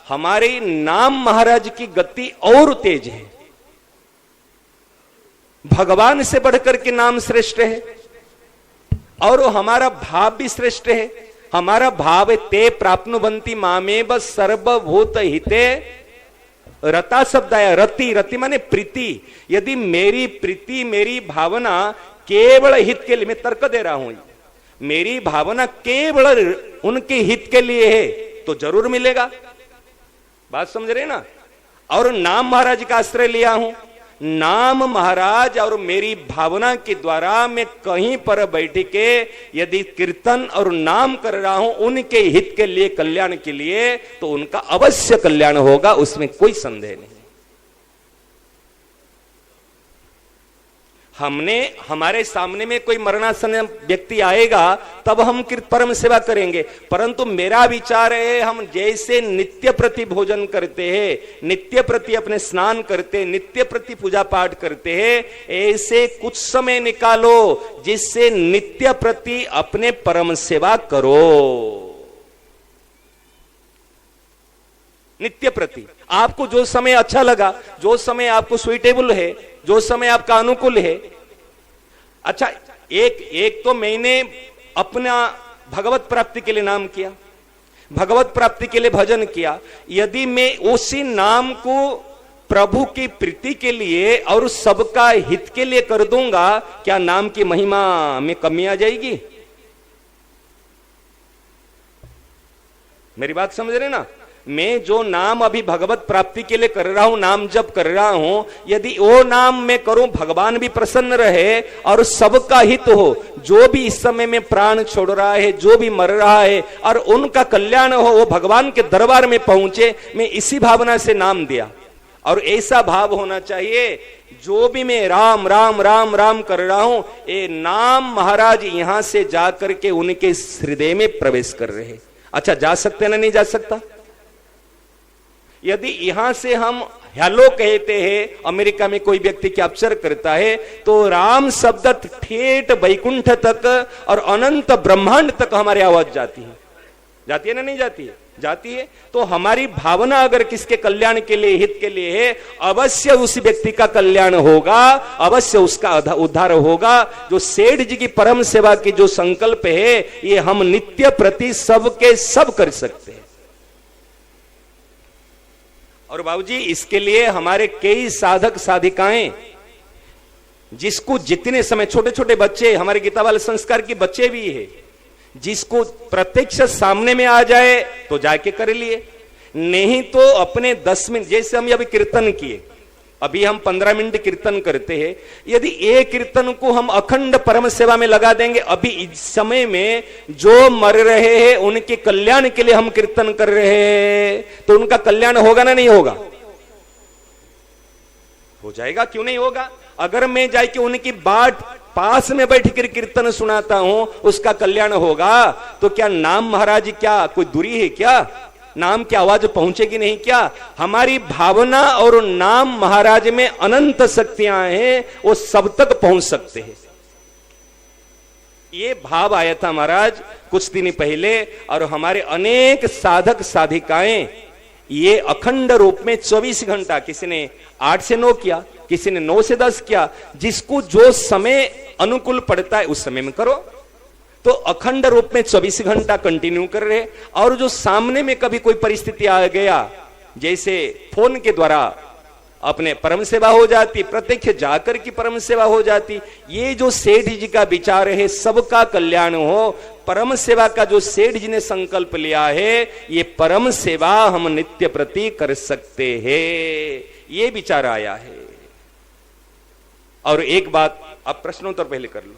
हमारे नाम महाराज की गति और तेज है। भगवान से बढ़कर के नाम श्रेष्ठ है, और हमारा भाव भी श्रेष्ठ है। हमारा भाव है ते प्राप्नुवन्ति मामेव सर्वभूत हिते रता शब्द आया। रति, रति माने प्रीति। यदि मेरी प्रीति, मेरी भावना केवल हित के लिए, मैं तर्क दे रहा हूं, मेरी भावना केवल उनके हित के लिए है तो जरूर मिलेगा। बात समझ रहे ना? और नाम महाराज का आश्रय लिया हूं, नाम महाराज और मेरी भावना के द्वारा मैं कहीं पर बैठ के यदि कीर्तन और नाम कर रहा हूं उनके हित के लिए, कल्याण के लिए, तो उनका अवश्य कल्याण होगा, उसमें कोई संदेह नहीं। हमारे सामने में कोई मरणासन व्यक्ति आएगा तब हम परम सेवा करेंगे, परंतु मेरा विचार है हम जैसे नित्य प्रति भोजन करते हैं, नित्य प्रति अपने स्नान करते हैं, नित्य प्रति पूजा पाठ करते हैं, ऐसे कुछ समय निकालो जिससे नित्य प्रति अपने परम सेवा करो। नित्य प्रति आपको जो समय अच्छा लगा, जो समय आपको सुइटेबल है, जो समय आपका अनुकूल है। अच्छा, एक तो मैंने अपना भगवत प्राप्ति के लिए नाम किया, भगवत प्राप्ति के लिए भजन किया। यदि मैं उसी नाम को प्रभु की प्रीति के लिए और सबका हित के लिए कर दूंगा, क्या नाम की महिमा में कमी आ जाएगी? मेरी बात समझ रहे ना? मैं जो नाम अभी भगवत प्राप्ति के लिए कर रहा हूं, नाम जप कर रहा हूं, यदि वो नाम मैं करूं, भगवान भी प्रसन्न रहे और सबका हित हो, जो भी इस समय में प्राण छोड़ रहा है, जो भी मर रहा है, और उनका कल्याण हो, वो भगवान के दरबार में पहुंचे, मैं इसी भावना से नाम दिया। और ऐसा भाव होना चाहिए, जो भी मैं राम राम राम राम कर रहा हूं, ये नाम महाराज यहां से जाकर के उनके हृदय में प्रवेश कर रहे। अच्छा, जा सकते ना? नहीं जा सकता? यदि यहां से हम हेलो कहते हैं, अमेरिका में कोई व्यक्ति कैप्चर करता है, तो राम शब्द ठेठ वैकुंठ तक और अनंत ब्रह्मांड तक हमारी आवाज जाती है। जाती है ना? नहीं जाती है? जाती है। तो हमारी भावना अगर किसके कल्याण के लिए, हित के लिए है, अवश्य उस व्यक्ति का कल्याण होगा, अवश्य उसका उद्धार होगा। जो सेठ जी की परम सेवा की जो संकल्प है, ये हम नित्य प्रति सबके सब कर सकते हैं। और बाबूजी, इसके लिए हमारे कई साधक साधिकाएं, जिसको जितने समय, छोटे छोटे बच्चे, हमारे गीता वाले संस्कार के बच्चे भी है, जिसको प्रत्यक्ष सामने में आ जाए तो जाके कर लिए, नहीं तो अपने 10 मिनट, जैसे हम अभी कीर्तन किए, अभी हम 15 मिनट कीर्तन करते हैं, यदि एक कीर्तन को हम अखंड परम सेवा में लगा देंगे, अभी इस समय में जो मर रहे हैं उनके कल्याण के लिए हम कीर्तन कर रहे हैं, तो उनका कल्याण होगा ना? नहीं होगा? हो जाएगा, क्यों नहीं होगा? अगर मैं जाके उनकी बाट पास में बैठ कर कीर्तन सुनाता हूं, उसका कल्याण होगा, तो क्या नाम महाराज क्या कोई दूरी है क्या? नाम की आवाज पहुंचेगी नहीं क्या? हमारी भावना और नाम महाराज में अनंत शक्तियां हैं, वो सब तक पहुंच सकते हैं। ये भाव आया था महाराज कुछ दिन पहले, और हमारे अनेक साधक साधिकाएं ये अखंड रूप में 24 घंटा, किसी ने 8 से 9 किया, किसी ने 9 से 10 किया, जिसको जो समय अनुकूल पड़ता है उस समय में करो। तो अखंड रूप में 24 घंटा कंटिन्यू कर रहे। और जो सामने में कभी कोई परिस्थिति आ गया, जैसे फोन के द्वारा अपने परम सेवा हो जाती, प्रत्यक्ष जाकर की परम सेवा हो जाती। ये जो सेठ जी का विचार है सबका कल्याण हो, परम सेवा का जो सेठ जी ने संकल्प लिया है, ये परम सेवा हम नित्य प्रति कर सकते हैं, ये विचार आया है। और एक बात आप प्रश्नोत्तर पहले कर लो।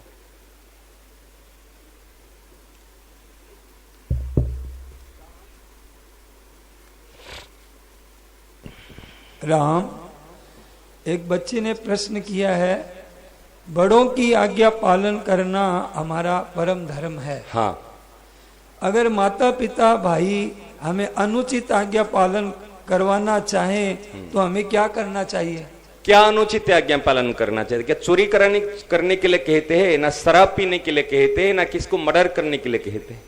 राम, एक बच्ची ने प्रश्न किया है, बड़ों की आज्ञा पालन करना हमारा परम धर्म है। हाँ। अगर माता पिता भाई हमें अनुचित आज्ञा पालन करवाना चाहें तो हमें क्या करना चाहिए? क्या अनुचित आज्ञा पालन करना चाहिए? क्या चोरी करने के लिए कहते हैं, ना शराब पीने के लिए कहते हैं, ना किसको मर्डर करने के लिए कहते हैं?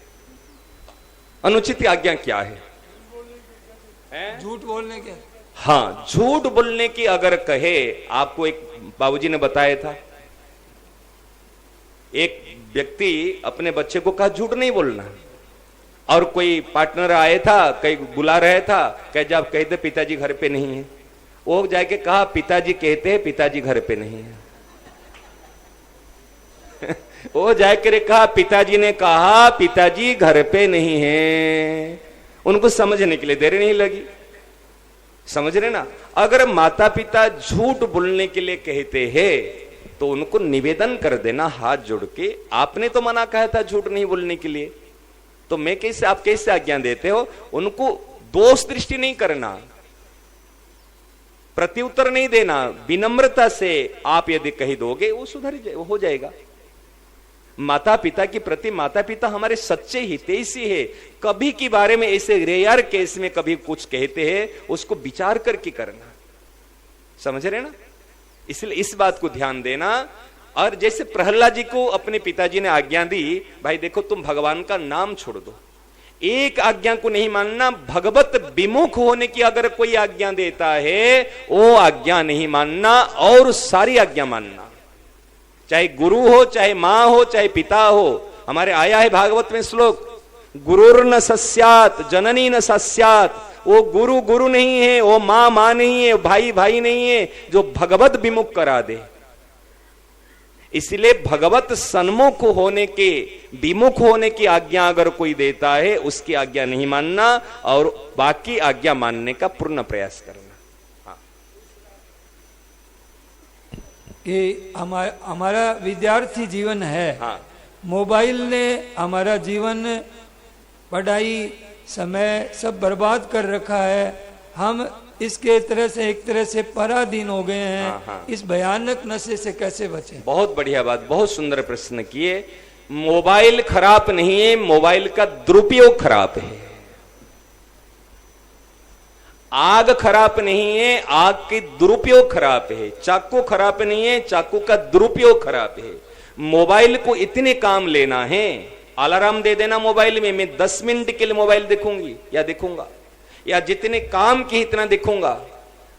अनुचित आज्ञा क्या है? झूठ बोलने के। हाँ, झूठ बोलने की अगर कहे, आपको एक बाबूजी ने बताया था, एक व्यक्ति अपने बच्चे को कहा झूठ नहीं बोलना, और कोई पार्टनर आया था, कहीं बुला रहा था, कह जब कहते पिताजी घर पे नहीं है, वो जाके कहा पिताजी कहते हैं पिताजी घर पे नहीं है। वो जाकर कहा पिताजी ने कहा पिताजी घर पे नहीं है। उनको समझने के लिए देर नहीं लगी, समझ रहे ना? अगर माता पिता झूठ बोलने के लिए कहते हैं तो उनको निवेदन कर देना हाथ जोड़ के, आपने तो मना कहा था झूठ नहीं बोलने के लिए, तो मैं कैसे, आप कैसे आज्ञा देते हो? उनको दोष दृष्टि नहीं करना, प्रत्युत्तर नहीं देना, विनम्रता से आप यदि कह दोगे वो वो हो जाएगा। माता पिता के प्रति, माता पिता हमारे सच्चे हितैषी है। कभी के बारे में ऐसे रेयर केस में कभी कुछ कहते हैं, उसको विचार करके करना, समझ रहे ना? इसलिए इस बात को ध्यान देना। और जैसे प्रहलाद जी को अपने पिताजी ने आज्ञा दी, भाई देखो तुम भगवान का नाम छोड़ दो, एक आज्ञा को नहीं मानना, भगवत विमुख होने की अगर कोई आज्ञा देता है वो आज्ञा नहीं मानना और सारी आज्ञा मानना, चाहे गुरु हो, चाहे मां हो, चाहे पिता हो। हमारे आया है भागवत में श्लोक, गुरुर न सस्यात जननी न सस्यात। वो गुरु गुरु नहीं है, वो मां मां नहीं है, भाई भाई नहीं है, जो भगवत विमुख करा दे। इसलिए भगवत सन्मुख होने के, विमुख होने की आज्ञा अगर कोई देता है उसकी आज्ञा नहीं मानना और बाकी आज्ञा मानने का पूर्ण प्रयास करना। कि हमारा विद्यार्थी जीवन है। हाँ। मोबाइल ने हमारा जीवन, पढ़ाई, समय सब बर्बाद कर रखा है। हम इसके एक तरह से पराधीन हो गए हैं। हाँ, हाँ। इस भयानक नशे से कैसे बचें? बहुत बढ़िया बात, बहुत सुंदर प्रश्न किए। मोबाइल खराब नहीं है, मोबाइल का दुरुपयोग खराब है। आग खराब नहीं है, आग के दुरुपयोग खराब है। चाकू खराब नहीं है, चाकू का दुरुपयोग खराब है। मोबाइल को इतने काम लेना है, अलार्म दे देना मोबाइल में, मैं 10 मिनट के लिए मोबाइल देखूंगी या देखूंगा, या जितने काम की इतना देखूंगा।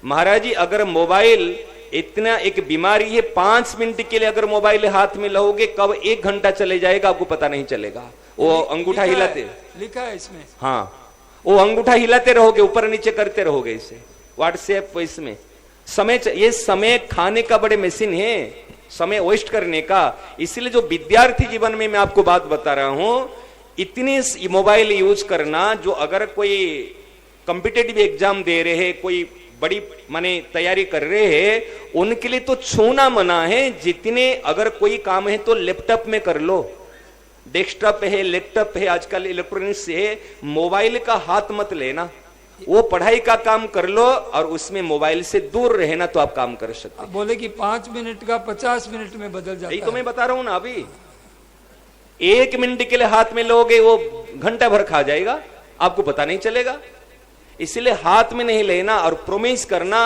महाराज जी, अगर मोबाइल इतना एक बीमारी है, 5 मिनट के लिए अगर मोबाइल हाथ में लोगे, कब 1 घंटा चले जाएगा आपको पता नहीं चलेगा। वो अंगूठा हिलाते, लिखा है इसमें। हाँ, वो अंगूठा हिलाते रहोगे, ऊपर नीचे करते रहोगे, इसे व्हाट्सएप, इसमें समय, ये समय खाने का बड़े मशीन है, समय वेस्ट करने का। इसलिए जो विद्यार्थी जीवन में मैं आपको बात बता रहा हूं, इतने मोबाइल यूज करना, जो अगर कोई कॉम्पिटिटिव एग्जाम दे रहे हैं, कोई बड़ी माने तैयारी कर रहे हैं, उनके लिए तो छूना मना है। जितने अगर कोई काम है तो लैपटॉप में कर लो, डेस्कटॉप है, लैपटॉप है, आजकल इलेक्ट्रॉनिक्स है, मोबाइल का हाथ मत लेना। वो पढ़ाई का काम कर लो और उसमें मोबाइल से दूर रहना, तो आप काम कर सकते। बोले कि 5 मिनट का 50 मिनट में बदल जाता है। यही तो मैं बता रहा हूं ना, अभी 1 मिनट के लिए हाथ में लोगे, वो घंटा भर खा जाएगा, आपको पता नहीं चलेगा। इसलिए हाथ में नहीं लेना और प्रोमिस करना।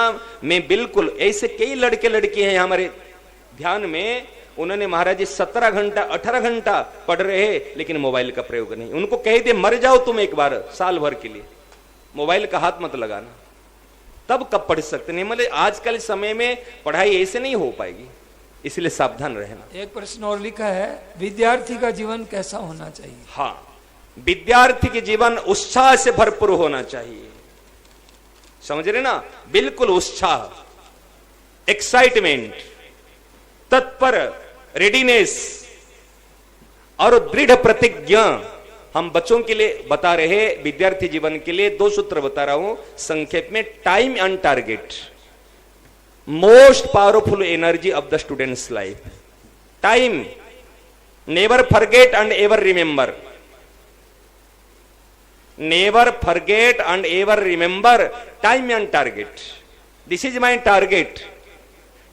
मैं बिल्कुल, ऐसे कई लड़के लड़की हैं हमारे ध्यान में, उन्होंने महाराज जी 17 घंटा 18 घंटा पढ़ रहे हैं, लेकिन मोबाइल का प्रयोग नहीं। उनको कह दे मर जाओ तुम एक बार साल भर के लिए, मोबाइल का हाथ मत लगाना, तब कब पढ़ सकते नहीं। मतलब आजकल समय में पढ़ाई ऐसे नहीं हो पाएगी, इसलिए सावधान रहना। एक प्रश्न और लिखा है, विद्यार्थी का जीवन कैसा होना चाहिए? हाँ, विद्यार्थी के जीवन उत्साह से भरपूर होना चाहिए, समझ रहे ना, बिल्कुल उत्साह, एक्साइटमेंट, तत्पर, रेडीनेस और दृढ़ प्रतिज्ञा। हम बच्चों के लिए बता रहे, विद्यार्थी जीवन के लिए 2 सूत्र बता रहा हूं संक्षेप में। Time and target, most powerful energy of the students life. Time, never forget and ever remember, never forget and ever remember time and target. This is my target.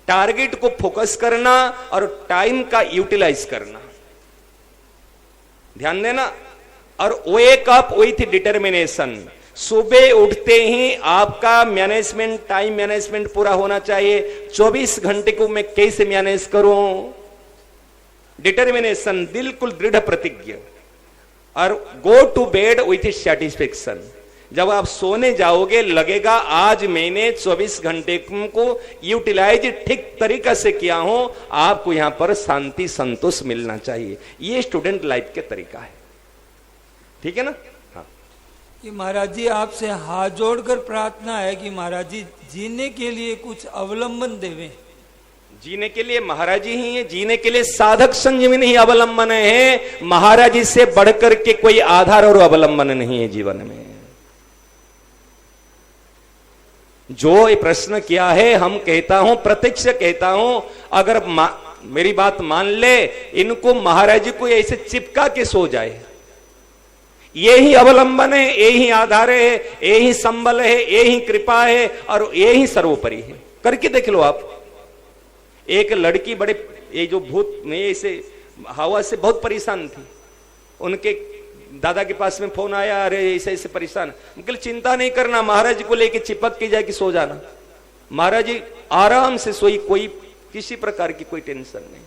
Target को फोकस करना और टाइम का यूटिलाइज करना, ध्यान देना। और वेक अप विथ डिटर्मिनेशन, सुबह उठते ही आपका मैनेजमेंट, टाइम मैनेजमेंट पूरा होना चाहिए। 24 घंटे को मैं कैसे मैनेज करूं, डिटर्मिनेशन, बिल्कुल दृढ़ प्रतिज्ञा। और go to bed with satisfaction, जब आप सोने जाओगे लगेगा आज मैंने 24 घंटे को यूटिलाइज ठीक तरीका से किया हूं। आपको यहां पर शांति संतोष मिलना चाहिए। ये स्टूडेंट लाइफ के तरीका है, ठीक है ना। हाँ, कि महाराज जी आपसे हाथ जोड़कर प्रार्थना है कि महाराज जी जीने के लिए कुछ अवलंबन देवें। जीने के लिए महाराज जी ही है, जीने के लिए साधक संयमी ही अवलंबन है। महाराज जी से बढ़कर के कोई आधार और अवलंबन नहीं है जीवन में। जो ये प्रश्न किया है, हम कहता हूं, प्रत्यक्ष कहता हूं, अगर मेरी बात मान ले, इनको महाराज जी को ऐसे चिपका के सो जाए, ये ही अवलंबन है, ये ही आधार है, ये ही संबल है, ये ही कृपा है और ये ही सर्वोपरि है। करके देख लो आप। एक लड़की बड़े, ये जो भूत में ऐसे हवा से बहुत परेशान थी, उनके दादा के पास में फोन आया, अरे ऐसे ऐसे परेशान। उनके लिए चिंता नहीं करना, महाराज जी को लेके चिपक के जाके सो जाना। महाराज जी आराम से सोई, कोई किसी प्रकार की कोई टेंशन नहीं।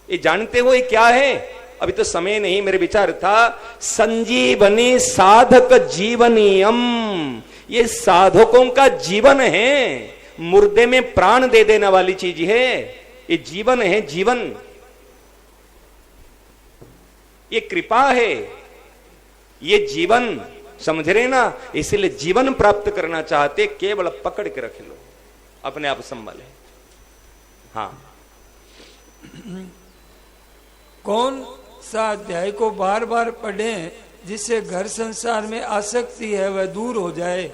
ये जानते हो ये क्या है? अभी तो समय नहीं, मेरे विचार था संजीवनी साधक जीवनियम, ये साधकों का जीवन है, मुर्दे में प्राण दे देने वाली चीज है, ये जीवन है, जीवन, ये कृपा है, ये जीवन, समझ रहे ना। इसलिए जीवन प्राप्त करना चाहते केवल पकड़ के रख लो, अपने आप संभाले। हाँ, कौन सा अध्याय को बार बार पढ़ें जिससे घर संसार में आसक्ति है वह दूर हो जाए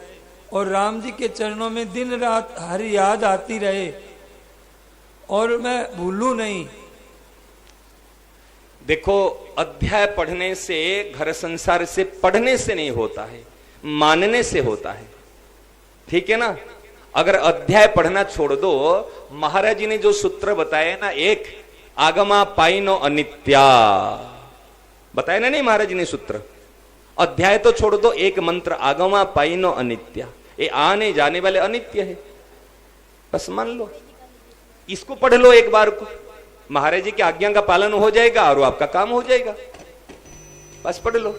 और राम जी के चरणों में दिन रात हर याद आती रहे और मैं भूलूं नहीं? देखो, अध्याय पढ़ने से, घर संसार से पढ़ने से नहीं होता है, मानने से होता है, ठीक है ना। अगर अध्याय पढ़ना छोड़ दो, महाराज जी ने जो सूत्र बताए ना, एक आगमा पाइनो अनित्या बताया ना, नहीं महाराज जी ने सूत्र। अध्याय तो छोड़ दो, एक मंत्र आगमा पाइनो अनित्या, ये आने जाने वाले अनित्य है, बस मान लो, इसको पढ़ लो एक बार को, महाराज जी की आज्ञा का पालन हो जाएगा और आपका काम हो जाएगा, बस पढ़ लो।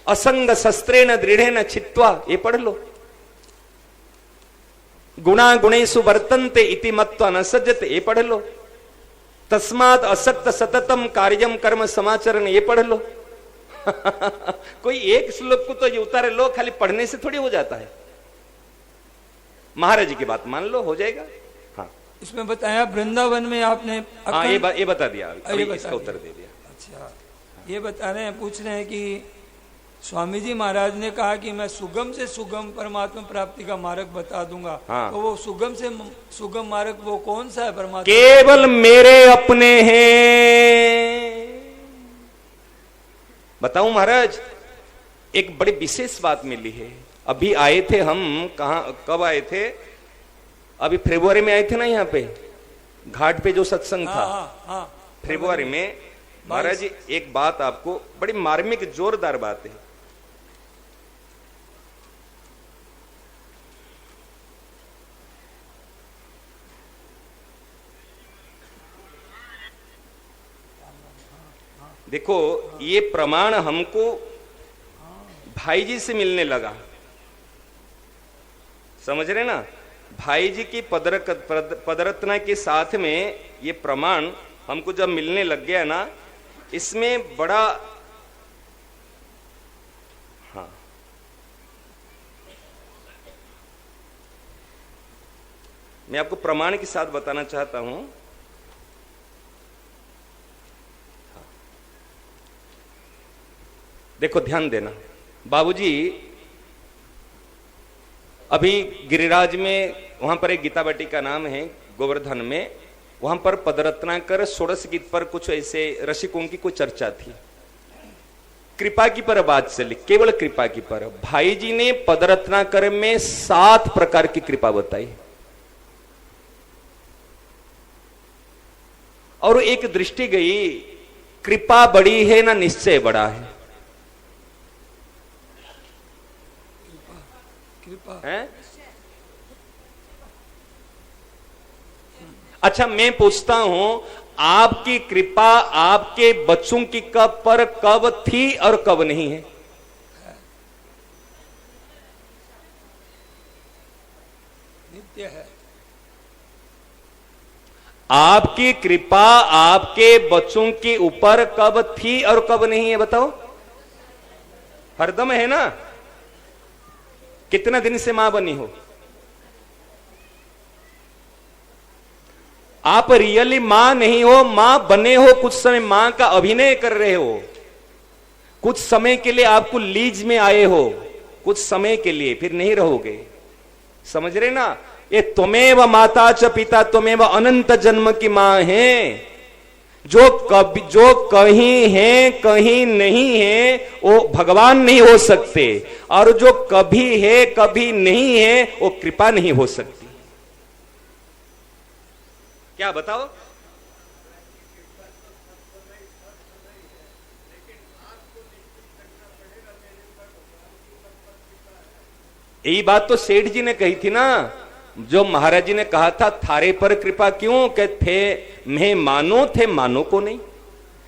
असंग शस्त्रेण दृढ़ेन छित्त्वा, ये पढ़ लो। गुणा गुणेषु वर्तन्ते इति मत्वा न सज्जते, ये पढ़ लो। तस्मात् असक्त सततम कार्यम कर्म समाचरण, ये पढ़ लो। कोई एक श्लोक को तो ये उतारे लो, खाली पढ़ने से थोड़ी हो जाता है। महाराज जी की बात मान लो, हो जाएगा। हाँ, इसमें बताया वृंदावन में आपने, हाँ ये बता दिया, अभी इसका उत्तर दे दिया। अच्छा, ये बता रहे हैं, पूछ रहे हैं कि स्वामी जी महाराज ने कहा कि मैं सुगम से सुगम परमात्मा प्राप्ति का मार्ग बता दूंगा। हाँ। तो वो सुगम से सुगम मार्ग वो कौन सा है? परमात्मा केवल मेरे अपने हैं। बताऊं महाराज, एक बड़ी विशेष बात मिली है। अभी आए थे हम, कहा, कब आए थे? अभी फरवरी में आए थे ना, यहाँ पे घाट पे जो सत्संग था। हाँ, फरवरी में। महाराज जी एक बात आपको, बड़ी मार्मिक जोरदार बात है। देखो ये प्रमाण हमको भाई जी से मिलने लगा, समझ रहे ना? भाई जी की पदरत्ना के साथ में ये प्रमाण हमको जब मिलने लग गया ना, इसमें बड़ा, हाँ, मैं आपको प्रमाण के साथ बताना चाहता हूं। देखो ध्यान देना, बाबूजी अभी गिरिराज में, वहां पर एक गीता बाटी का नाम है गोवर्धन में, वहां पर पदरत्नाकर षोडश गीत पर कुछ ऐसे रसिकों की कुछ चर्चा थी। कृपा की पर बात चली, केवल कृपा की पर। भाई जी ने पदरत्नाकर में 7 प्रकार की कृपा बताई, और एक दृष्टि गई, कृपा बड़ी है ना निश्चय बड़ा है? है? अच्छा मैं पूछता हूं, आपकी कृपा आपके बच्चों की पर कब थी और कब नहीं है? नित्य है। आपकी कृपा आपके बच्चों के ऊपर कब थी और कब नहीं है बताओ? हरदम है ना? कितना दिन से मां बनी हो? आप रियली मां नहीं हो, मां बने हो, कुछ समय मां का अभिनय कर रहे हो, कुछ समय के लिए आपको लीज में आए हो, कुछ समय के लिए, फिर नहीं रहोगे। समझ रहे ना? ये त्वमेव माता च पिता त्वमेव अनंत जन्म की मां है। जो कहीं है कहीं नहीं है वो भगवान नहीं हो सकते, और जो कभी है कभी नहीं है वो कृपा नहीं हो सकती। क्या बताओ? यही बात तो सेठ जी ने कही थी ना, जो महाराज जी ने कहा था थारे पर कृपा क्यों, कि थे मैं मानो थे मानो को नहीं,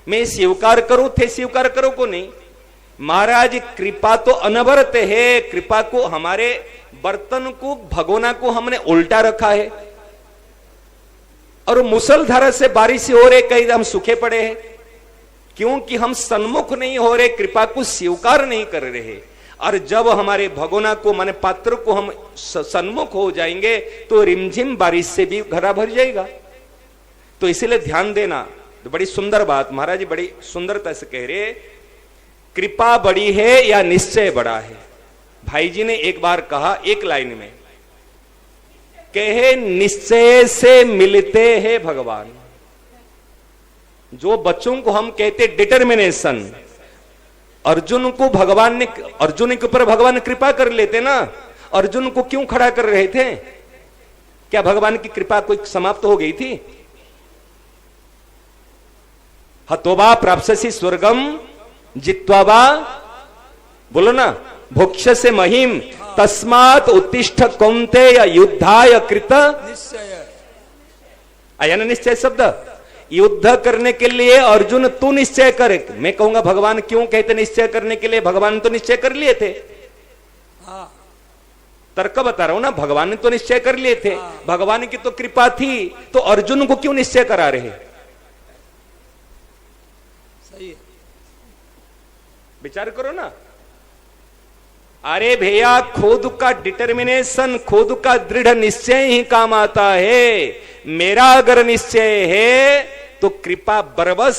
मैं स्वीकार करूं थे स्वीकार करो को नहीं। महाराज कृपा तो अनवरत है, कृपा को हमारे बर्तन को भगोना को हमने उल्टा रखा है, और मुसलधारा से बारिश हो रहे, कहीं हम सूखे पड़े हैं, क्योंकि हम सन्मुख नहीं हो रहे, कृपा को स्वीकार नहीं कर रहे। और जब हमारे भगोना को माने पात्र को हम सन्मुख हो जाएंगे तो रिमझिम बारिश से भी घड़ा भर जाएगा। तो इसीलिए ध्यान देना, तो बड़ी सुंदर बात महाराज जी बड़ी सुंदरता से कह रहे, कृपा बड़ी है या निश्चय बड़ा है? भाई जी ने एक बार कहा एक लाइन में, कहे निश्चय से मिलते हैं भगवान। जो बच्चों को हम कहते डिटर्मिनेशन, अर्जुन को भगवान ने, अर्जुन के ऊपर भगवान कृपा कर लेते ना, अर्जुन को क्यों खड़ा कर रहे थे? क्या भगवान की कृपा कोई समाप्त हो गई थी? हतोबा प्राप्स्यसि स्वर्गम जित्वा, बोलो ना, भोक्ष्यसे महिम तस्मात् उत्तिष्ठ कौन्तेय युद्धाय कृत निश्चय। आया ना निश्चय शब्द? युद्ध करने के लिए अर्जुन तू निश्चय करे। मैं कहूंगा भगवान क्यों कहते निश्चय करने के लिए? भगवान तो निश्चय कर लिए थे। हाँ। तर्क बता रहा हूं ना, भगवान ने तो निश्चय कर लिए थे। हाँ। भगवान की तो कृपा थी, तो अर्जुन को क्यों निश्चय करा रहे? सही है, विचार करो ना। अरे भैया खुद का डिटर्मिनेशन, खुद का दृढ़ निश्चय ही काम आता है। मेरा अगर निश्चय है तो कृपा बरबस,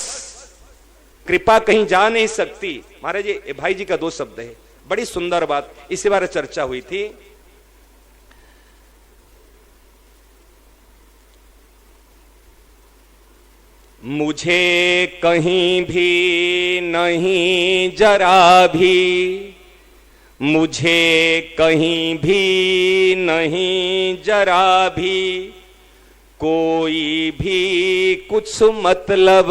कृपा कहीं जा नहीं सकती। महाराज जी भाई जी का 2 शब्द है, बड़ी सुंदर बात, इसी बारे चर्चा हुई थी। मुझे कहीं भी नहीं जरा भी, मुझे कहीं भी नहीं जरा भी, कोई भी कुछ मतलब,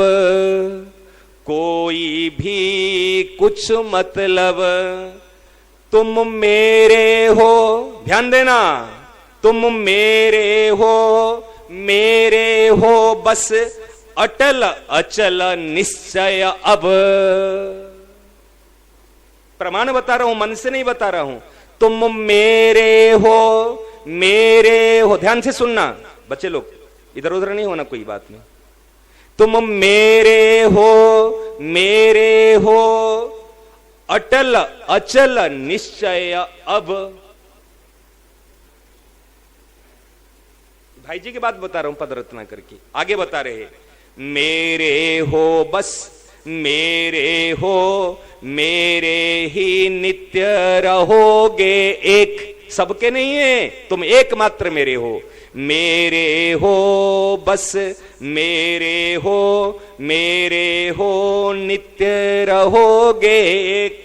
कोई भी कुछ मतलब, तुम मेरे हो, ध्यान देना, तुम मेरे हो बस अटल अचल निश्चय अब। प्रमाण बता रहा हूं, मन से नहीं बता रहा हूं। तुम मेरे हो, ध्यान से सुनना बच्चे लोग, इधर उधर नहीं होना, कोई बात नहीं। तुम मेरे हो अटल अचल निश्चय अब। भाई जी की बात बता रहा हूं पद रत्ना करके, आगे बता रहे मेरे हो बस, मेरे हो, मेरे ही नित्य रहोगे एक। सबके नहीं है, तुम एकमात्र मेरे हो। मेरे हो बस, मेरे हो, मेरे हो, नित्य रहोगे एक।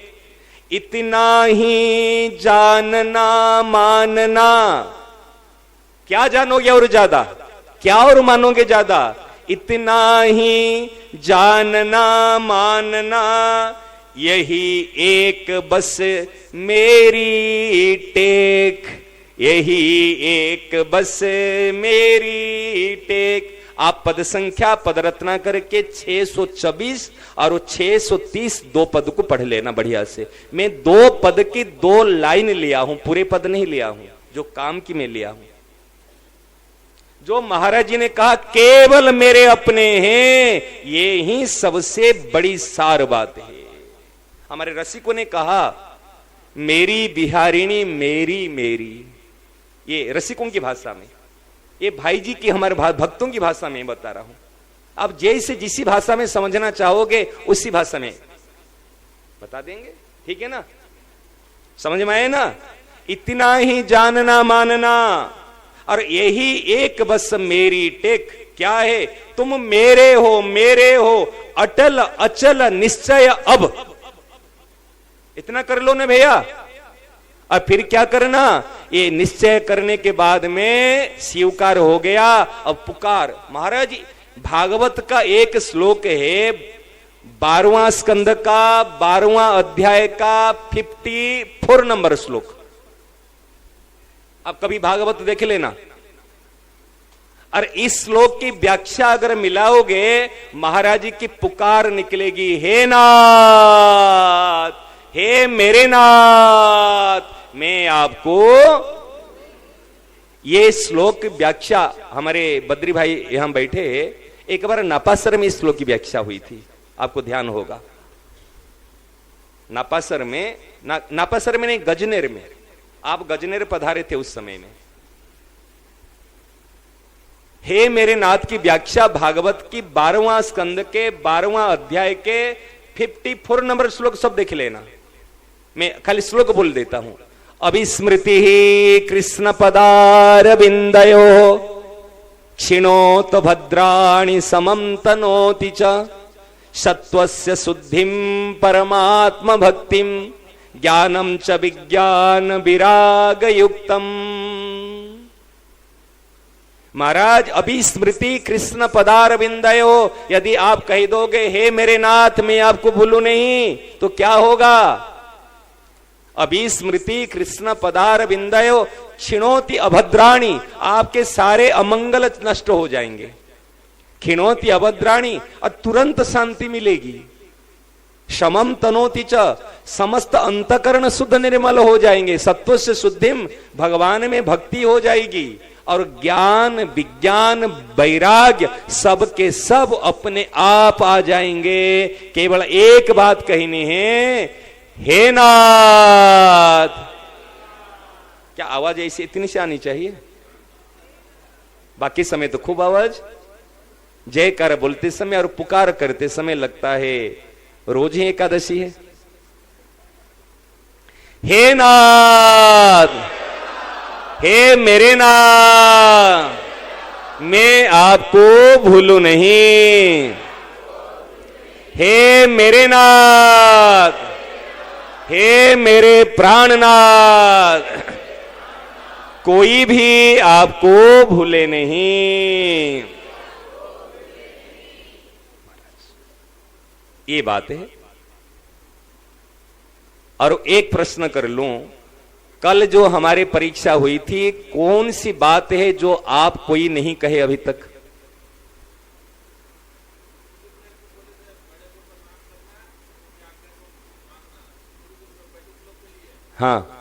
इतना ही जानना मानना। क्या जानोगे और ज्यादा, क्या और मानोगे ज्यादा? इतना ही जानना मानना, यही एक बस मेरी टेक, यही एक बस मेरी टेक। आप पद संख्या पद रत्ना करके 624 और 630 दो पद को पढ़ लेना बढ़िया से। मैं दो पद की दो लाइन लिया हूं, पूरे पद नहीं लिया हूं, जो काम की मैं लिया हूं। जो महाराज जी ने कहा केवल मेरे अपने हैं, ये ही सबसे बड़ी सार बात है। हमारे रसिकों ने कहा मेरी बिहारिणी मेरी मेरी, ये रसिकों की भाषा में, ये भाई जी की हमारे भक्तों की भाषा में बता रहा हूं। आप जैसे जिसी भाषा में समझना चाहोगे उसी भाषा में बता देंगे, ठीक है ना? समझ में आए ना? इतना ही जानना मानना और यही एक बस मेरी टेक। क्या है? तुम मेरे हो अटल अचल निश्चय अब। इतना कर लो ना भैया। अब फिर क्या करना? ये निश्चय करने के बाद में स्वीकार हो गया, अब पुकार। महाराज भागवत का एक श्लोक है, 12वां स्कंद का 12वां अध्याय का 54 नंबर श्लोक। आप कभी भागवत देख लेना। और इस श्लोक की व्याख्या अगर मिलाओगे, महाराज जी की पुकार निकलेगी, हे नाथ, हे मेरे नाथ, मैं आपको। ये श्लोक की व्याख्या हमारे बद्री भाई यहां बैठे, एक बार नापासर में इस श्लोक की व्याख्या हुई थी, आपको ध्यान होगा। नापासर में नहीं, गजनेर में। आप गजनेर पधारे थे उस समय में। हे मेरे नाथ की व्याख्या भागवत की 12वां स्कंद के 12वां अध्याय के 54 नंबर श्लोक सब देख लेना। मैं खाली श्लोक बोल देता हूं। अभिस्मृति ही कृष्ण पदार बिंदयो क्षिणोत भद्राणि समम तनोति च सत्वस्य शुद्धिम परमात्म भक्तिम ज्ञानम च विज्ञान विराग युक्तम। महाराज अभिस्मृति कृष्ण पदार बिंदयो, यदि आप कह दोगे हे मेरे नाथ मैं आपको भूलू नहीं, तो क्या होगा? अभिस्मृति कृष्ण पदार बिंदयो क्षिणोति अभद्राणी, आपके सारे अमंगल नष्ट हो जाएंगे। क्षिणोति अभद्राणी, और तुरंत शांति मिलेगी। शमम तनोति च, समस्त अंतकरण शुद्ध निर्मल हो जाएंगे। सत्व से शुद्धिम, भगवान में भक्ति हो जाएगी। और ज्ञान विज्ञान वैराग्य सब के सब अपने आप आ जाएंगे। केवल एक बात कहनी है, हे नाथ। क्या आवाज ऐसी इतनी से आनी चाहिए? बाकी समय तो खूब आवाज। जयकार बोलते समय और पुकार करते समय लगता है रोज ही एकादशी है। हे नाथ, हे मेरे नाथ, मैं आपको भूलू नहीं। हे मेरे नाथ, हे मेरे प्राणनाथ, कोई भी आपको भूले नहीं। ये बात है। और एक प्रश्न कर लूं, कल जो हमारे परीक्षा हुई थी, कौन सी बात है जो आप कोई नहीं कहे अभी तक? हाँ,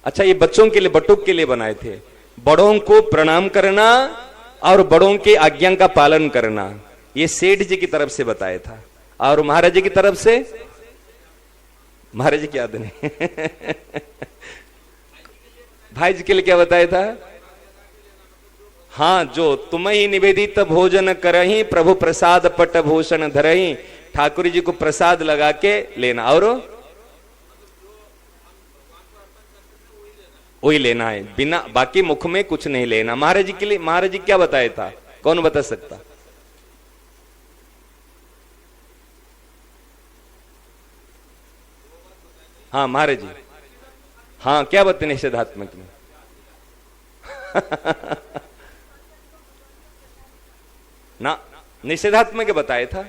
अच्छा, ये बच्चों के लिए, बटुक के लिए बनाए थे। बड़ों को प्रणाम करना और बड़ों की आज्ञा का पालन करना, ये सेठ जी की तरफ से बताया था। और महाराज जी की तरफ से, महाराज जी की याद नहीं भाई जी के लिए क्या बताया था? हाँ, जो तुम ही निवेदित भोजन करही, प्रभु प्रसाद पट भूषण धरही, ठाकुर जी को प्रसाद लगा के लेना और वही लेना है, बिना बाकी मुख में कुछ नहीं लेना। महाराज जी के लिए महाराज जी क्या बताया था? कौन बता सकता? हाँ महाराज जी, हाँ क्या बताते निषेधात्मक में? ना, निषेधात्मक बताया था।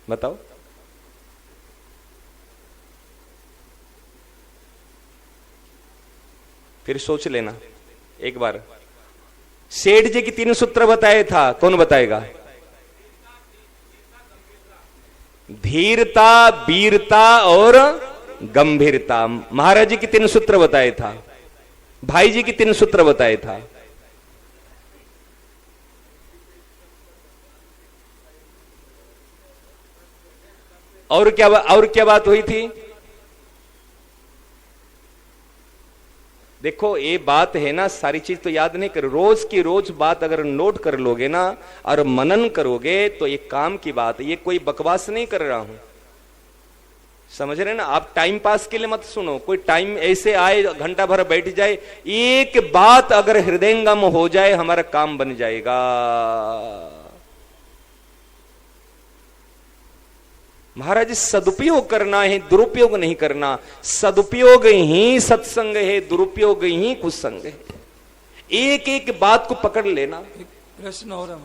बताओ। फिर सोच लेना एक बार। सेठ जी की 3 सूत्र बताए था, कौन बताएगा? धीरता, वीरता और गंभीरता। महाराज जी की 3 सूत्र बताए था, भाई जी की 3 सूत्र बताए था। और क्या बात हुई थी? देखो, ये बात है ना, सारी चीज तो याद नहीं कर, रोज की रोज बात अगर नोट कर लोगे ना और मनन करोगे तो ये काम की बात है। ये कोई बकवास नहीं कर रहा हूं, समझ रहे ना आप? टाइम पास के लिए मत सुनो। कोई टाइम ऐसे आए घंटा भर बैठ जाए, एक बात अगर हृदयंगम हो जाए हमारा काम बन जाएगा। महाराज, सदुपयोग करना है, दुरुपयोग नहीं करना। सदुपयोग ही सत्संग है, दुरुपयोग ही कुसंग है। एक एक बात को पकड़ लेना। एक प्रश्न और है।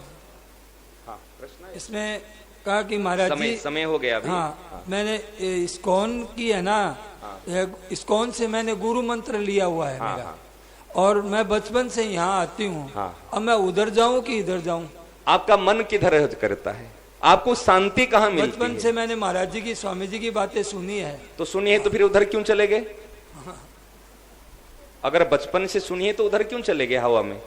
हाँ, प्रश्न इसमें कहा कि महाराज जी, समय हो गया अभी। हाँ, मैंने इस्कॉन की है ना, इस्कॉन से मैंने गुरु मंत्र लिया हुआ है मेरा। और मैं बचपन से यहाँ आती हूँ। अब मैं उधर जाऊं कि इधर जाऊं? आपका मन किधर करता है? आपको शांति कहाँ मिलती है? बचपन से मैंने महाराज जी की, स्वामी जी की बातें सुनी है। तो सुनी है तो फिर उधर क्यों चले गए? अगर बचपन से सुनी है तो उधर क्यों चले गए हवा में?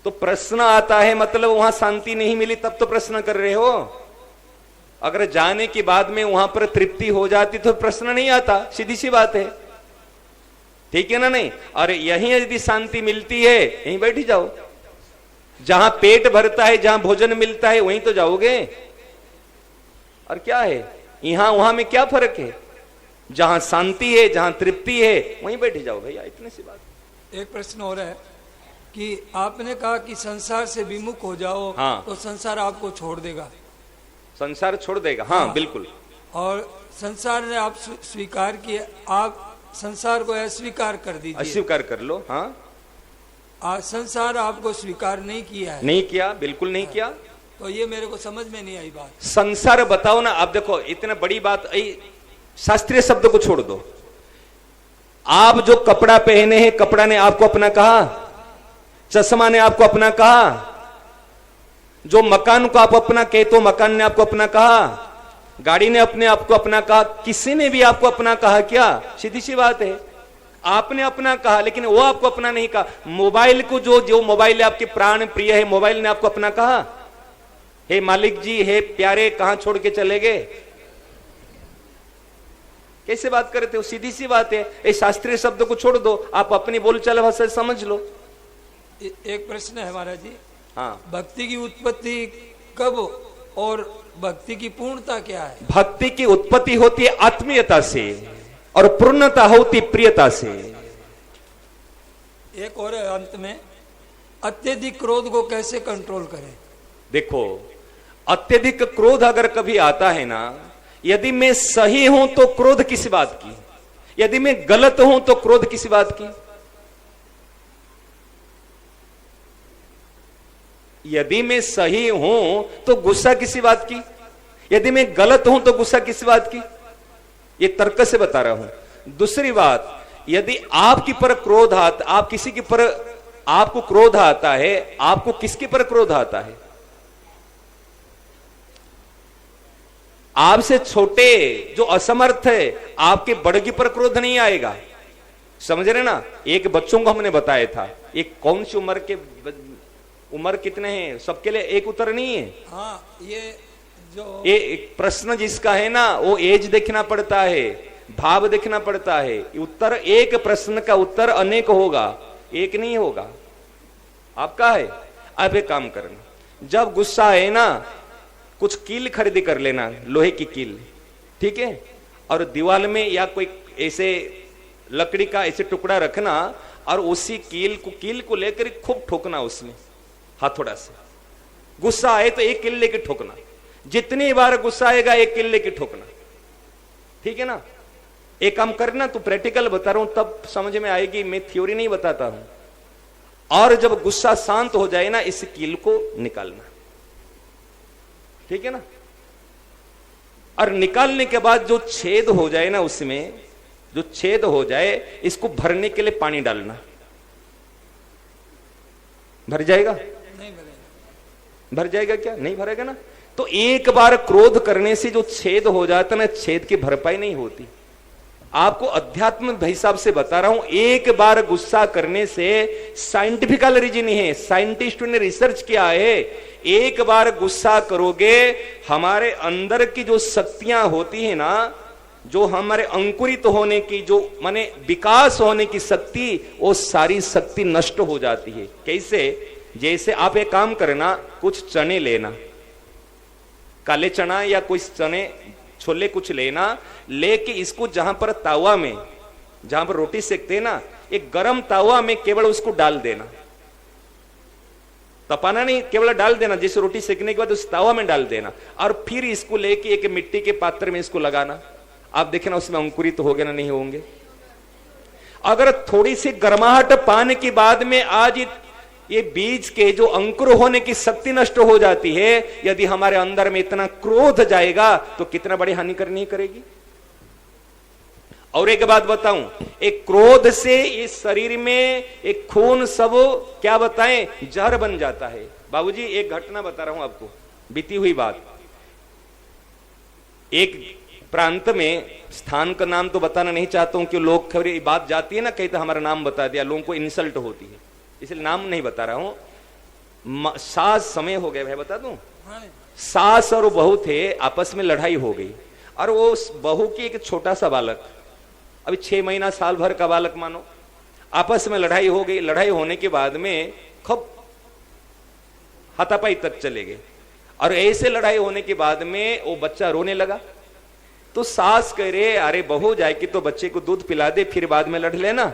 तो प्रश्न आता है, मतलब वहां शांति नहीं मिली तब तो प्रश्न कर रहे हो। अगर जाने के बाद में वहां पर तृप्ति हो जाती तो प्रश्न नहीं आता, सीधी सी बात है। ठीक है ना? नहीं, और यहीं यदि शांति मिलती है यहीं बैठी जाओ। जहां पेट भरता है, जहां भोजन मिलता है वहीं तो जाओगे। और क्या है, यहां वहां में क्या फर्क है? जहां शांति है, जहां तृप्ति है वहीं बैठ जाओ भैया, इतनी सी बात। एक प्रश्न और है कि आपने कहा कि संसार से विमुख हो जाओ। हाँ, तो संसार आपको छोड़ देगा। संसार छोड़ देगा, हाँ, बिल्कुल। और संसार ने आप स्वीकार किया, आप संसार को अस्वीकार कर दीजिए। अस्वीकार कर लो। हाँ, संसार आपको स्वीकार नहीं किया है। नहीं किया, बिल्कुल नहीं किया। तो ये मेरे को समझ में नहीं आई बात। संसार बताओ ना। आप देखो, इतना बड़ी बात, शास्त्रीय शब्द को छोड़ दो। आप जो कपड़ा पहने हैं, कपड़ा ने आपको अपना कहा? चश्मा ने आपको अपना कहा? जो मकान को आप अपना कहे तो मकान ने आपको अपना कहा? गाड़ी ने अपने आपको अपना कहा? किसी ने भी आपको अपना कहा क्या? सीधी सी बात है, आपने अपना कहा, लेकिन वो आपको अपना नहीं कहा। मोबाइल को, जो मोबाइल आपके प्राण प्रिय है, मोबाइल ने आपको अपना कहा? हे मालिक जी, हे प्यारे, कहां छोड़ के चले गए? कैसे बात करते हो? सीधी सी बात है। ये शास्त्रीय शब्द को छोड़ दो, आप अपनी बोलचाल भाषा समझ लो। एक प्रश्न है महाराज जी। हाँ, भक्ति की उत्पत्ति कब और भक्ति की पूर्णता क्या है? भक्ति की उत्पत्ति होती है आत्मीयता से और पूर्णता होती प्रियता से। एक और अंत में, अत्यधिक क्रोध को कैसे कंट्रोल करें? देखो, अत्यधिक क्रोध अगर कभी आता है ना, यदि मैं सही हूं तो क्रोध किस बात की, यदि मैं गलत हूं तो क्रोध किस बात की? यदि मैं सही हूं तो गुस्सा किसी बात की, यदि मैं गलत हूं तो गुस्सा किस बात की? ये तर्क से बता रहा हूं। दूसरी बात, यदि आपकी पर क्रोध आता, आप किसी के पर आपको क्रोध आता है, आपको किसके पर क्रोध आता है? आपसे छोटे जो असमर्थ है, आपके बड़े पर क्रोध नहीं आएगा। समझ रहे ना? एक बच्चों को हमने बताया था, एक कौन सी उम्र के, उम्र कितने हैं सबके लिए एक उत्तर नहीं है। हाँ, ये जो एक प्रश्न जिसका है ना, वो एज देखना पड़ता है, भाव देखना पड़ता है। उत्तर, एक प्रश्न का उत्तर अनेक होगा, एक नहीं होगा। आपका है, आप एक काम करना, जब गुस्सा है ना, कुछ कील खरीदी कर लेना, लोहे की कील, ठीक है, और दीवार में या कोई ऐसे लकड़ी का ऐसे टुकड़ा रखना, और उसी कील को लेकर खूब ठोकना उसमें हथौड़ा से। गुस्सा आए तो एक कील लेके ठोकना, जितनी बार गुस्सा आएगा एक कील लेके ठोकना, ठीक है ना? एक काम करना, तो प्रैक्टिकल बता रहा हूं तब समझ में आएगी, मैं थ्योरी नहीं बताता हूं। और जब गुस्सा शांत हो जाए ना, इस कील को निकालना, ठीक है ना? और निकालने के बाद जो छेद हो जाए ना, उसमें जो छेद हो जाए, इसको भरने के लिए पानी डालना। भर जाएगा? नहीं भरेगा। भर जाएगा क्या? नहीं भरेगा ना? तो एक बार क्रोध करने से जो छेद हो जाता ना, छेद की भरपाई नहीं होती। आपको अध्यात्म हिसाब से बता रहा हूं, एक बार गुस्सा करने से साइंटिफिकल रीजन है, साइंटिस्टों ने रिसर्च किया है, एक बार गुस्सा करोगे, हमारे अंदर की जो शक्तियां होती है ना, जो हमारे अंकुरित होने की, जो माने विकास होने की शक्ति, वो सारी शक्ति नष्ट हो जाती है। कैसे? जैसे आप एक काम करना, कुछ चने लेना, काले चना या कोई चने छोले कुछ लेना, लेके इसको जहां पर तावा में, जहां पर रोटी सेकते हैं ना, एक गरम तावा में केवल उसको डाल देना, तपाना नहीं, केवल डाल देना। जैसे रोटी सेकने के बाद उस तावा में डाल देना, और फिर इसको लेके एक मिट्टी के पात्र में इसको लगाना। आप देखना उसमें अंकुरित तो होंगे ना, नहीं होंगे? अगर थोड़ी सी गर्माहट पाने के बाद में आज ये बीज के जो अंकुर होने की शक्ति नष्ट हो जाती है, यदि हमारे अंदर में इतना क्रोध जाएगा तो कितना बड़ी हानि करनी करेगी। और एक बात बताऊं, एक क्रोध से इस शरीर में एक खून सब क्या बताएं, जहर बन जाता है। बाबूजी एक घटना बता रहा हूं आपको, बीती हुई बात। एक प्रांत में, स्थान का नाम तो बताना नहीं चाहता हूं कि लोग खबरी बात जाती है ना, कहीं तो हमारा नाम बता दिया, लोगों को इंसल्ट होती है, इसलिए नाम नहीं बता रहा हूं। सास, समय हो गया भाई, बता दूं, सास और बहू थे, आपस में लड़ाई हो गई, और वो बहू की एक छोटा सा बालक, अभी 6 महीना साल भर का बालक मानो, आपस में लड़ाई हो गई। लड़ाई होने के बाद में खूब हाथापाई तक चले गए, और ऐसे लड़ाई होने के बाद में वो बच्चा रोने लगा। तो सास कह रहे, अरे बहू जाएगी तो बच्चे को दूध पिला दे, फिर बाद में लड़ लेना।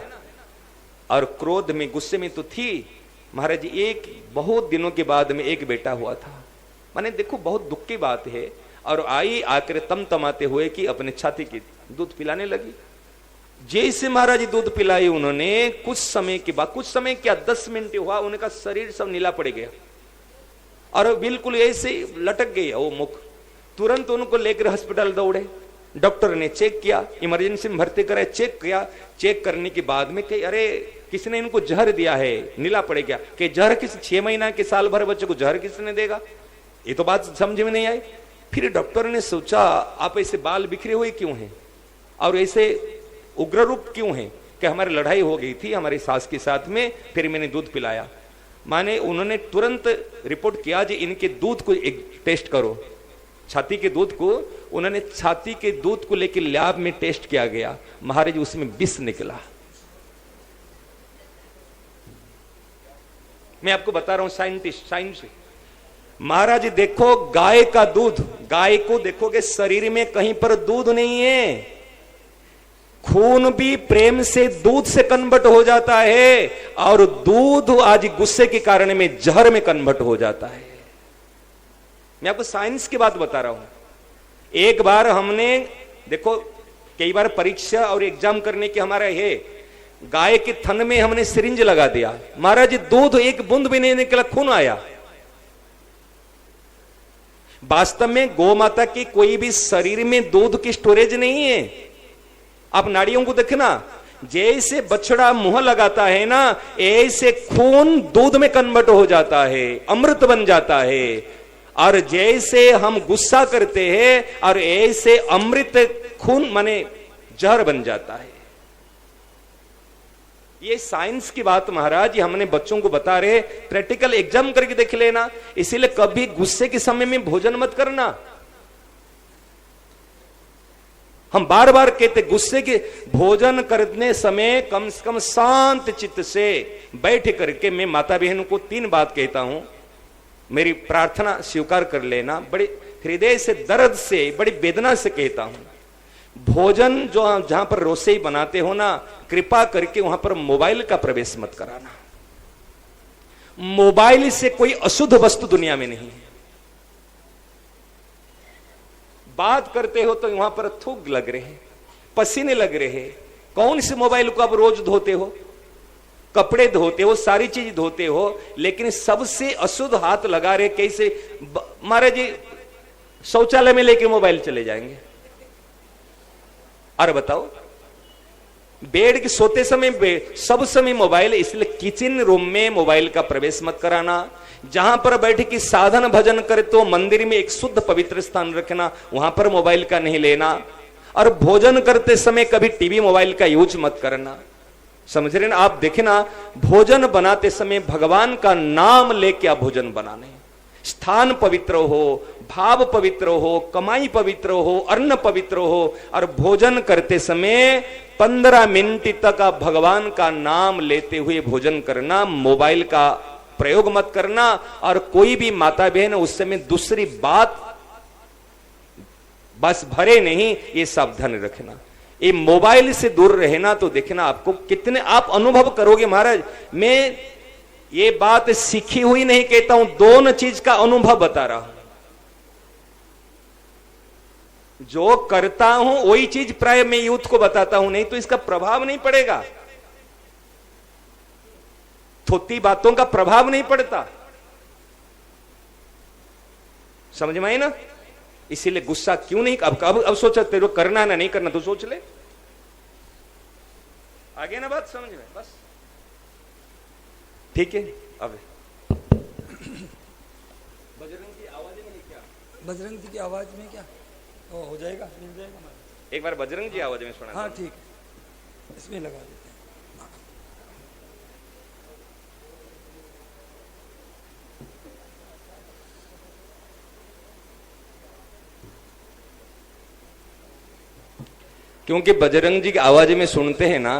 और क्रोध में, गुस्से में तो थी। महाराज जी, एक बहुत दिनों के बाद में एक बेटा हुआ था। माने देखो, बहुत दुख की बात है। और आई आकर तमतमाते हुए कि अपने छाती की दूध पिलाने लगी। जैसे महाराज जी दूध पिलाई उन्होंने, कुछ समय के बाद, कुछ समय क्या 10 मिनट हुआ, उनका शरीर सब नीला पड़ गया और बिल्कुल ऐसे लटक गई वो मुख। तुरंत उनको लेकर हॉस्पिटल दौड़े। डॉक्टर ने चेक किया, इमरजेंसी में भर्ती कराया, चेक किया। चेक करने के बाद में कही, अरे किसने इनको जहर दिया है, नीला पड़ गया। कि जहर किस 6 महीना के साल भर बच्चे को जहर किसने देगा? ये तो बात समझ में नहीं आई। फिर डॉक्टर ने सोचा, आप ऐसे बाल बिखरे हुए क्यों हैं और ऐसे उग्र रूप क्यों हैं? कि हमारी लड़ाई हो गई थी हमारी सास के साथ में, फिर मैंने दूध पिलाया। माने उन्होंने तुरंत रिपोर्ट किया जी इनके दूध को एक टेस्ट करो, छाती के दूध को। उन्होंने छाती के दूध को लेकर लैब में टेस्ट किया गया। महाराज उसमें विष निकला। मैं आपको बता रहा हूं, साइंटिस्ट, साइंस। महाराज देखो, गाय का दूध, गाय को देखोगे शरीर में कहीं पर दूध नहीं है। खून भी प्रेम से दूध से कन्वर्ट हो जाता है, और दूध आज गुस्से के कारण में जहर में कन्वर्ट हो जाता है। मैं आपको साइंस की बात बता रहा हूं। एक बार हमने देखो, कई बार परीक्षा और एग्जाम करने की हमारा है, गाय के थन में हमने सिरिंज लगा दिया। महाराज दूध एक बूंद भी नहीं निकला, खून आया। वास्तव में गौ माता की कोई भी शरीर में दूध की स्टोरेज नहीं है। आप नाड़ियों को देखना, जैसे बछड़ा मुंह लगाता है ना, ऐसे खून दूध में कन्वर्ट हो जाता है, अमृत बन जाता है। और जैसे हम गुस्सा करते हैं और ऐसे अमृत खून माने जहर बन जाता है। ये साइंस की बात महाराज, ये हमने बच्चों को बता रहे, प्रैक्टिकल एग्जाम करके देख लेना। इसीलिए कभी गुस्से के समय में भोजन मत करना। हम बार बार कहते गुस्से के भोजन करने समय कम से कम शांत चित्त से बैठ करके, मैं माता बहनों को 3 बात कहता हूं, मेरी प्रार्थना स्वीकार कर लेना। बड़ी हृदय से, दर्द से, बड़ी वेदना से कहता हूं, भोजन जो जहां पर रसोई बनाते हो ना, कृपा करके वहां पर मोबाइल का प्रवेश मत कराना। मोबाइल से कोई अशुद्ध वस्तु दुनिया में नहीं है। बात करते हो तो वहां पर थूक लग रहे हैं, पसीने लग रहे हैं। कौन से मोबाइल को आप रोज धोते हो? कपड़े धोते हो, सारी चीज धोते हो, लेकिन सबसे अशुद्ध हाथ लगा रहे। कैसे महाराज जी शौचालय में लेके मोबाइल चले जाएंगे? अरे बताओ, बेड के सोते समय सब समय मोबाइल, इसलिए किचन रूम में मोबाइल का प्रवेश मत कराना। जहां पर बैठ के साधन भजन करे तो मंदिर में एक शुद्ध पवित्र स्थान रखना, वहां पर मोबाइल का नहीं लेना। और भोजन करते समय कभी टीवी मोबाइल का यूज मत करना। समझ रहे ना आप? देखे ना, भोजन बनाते समय भगवान का नाम लेके आप भोजन बनाने। स्थान पवित्र हो, भाव पवित्र हो, कमाई पवित्र हो, अन्न पवित्र हो। और भोजन करते समय 15 मिनट तक आप भगवान का नाम लेते हुए भोजन करना, मोबाइल का प्रयोग मत करना। और कोई भी माता बहन उस समय दूसरी बात बस भरे नहीं, ये सावधान रखना। ये मोबाइल से दूर रहना तो देखना आपको कितने आप अनुभव करोगे। महाराज मैं ये बात सीखी हुई नहीं कहता हूं, दोनों चीज का अनुभव बता रहा हूं। जो करता हूं वही चीज प्राय मैं यूथ को बताता हूं, नहीं तो इसका प्रभाव नहीं पड़ेगा। थोती बातों का प्रभाव नहीं पड़ता। समझ में आई ना? इसीलिए गुस्सा क्यों नहीं। अब सोचा तेरे को करना है ना नहीं करना, तो सोच ले। आगे ना बात समझ में? बस ठीक है। अब बजरंग की आवाज में क्या? बजरंग जी की आवाज में क्या हो जाएगा? मिल जाएगा। एक बार बजरंग जी आवाज में सुना। हाँ ठीक, इसमें लगा देते हैं। क्योंकि बजरंग जी की आवाज में सुनते हैं ना,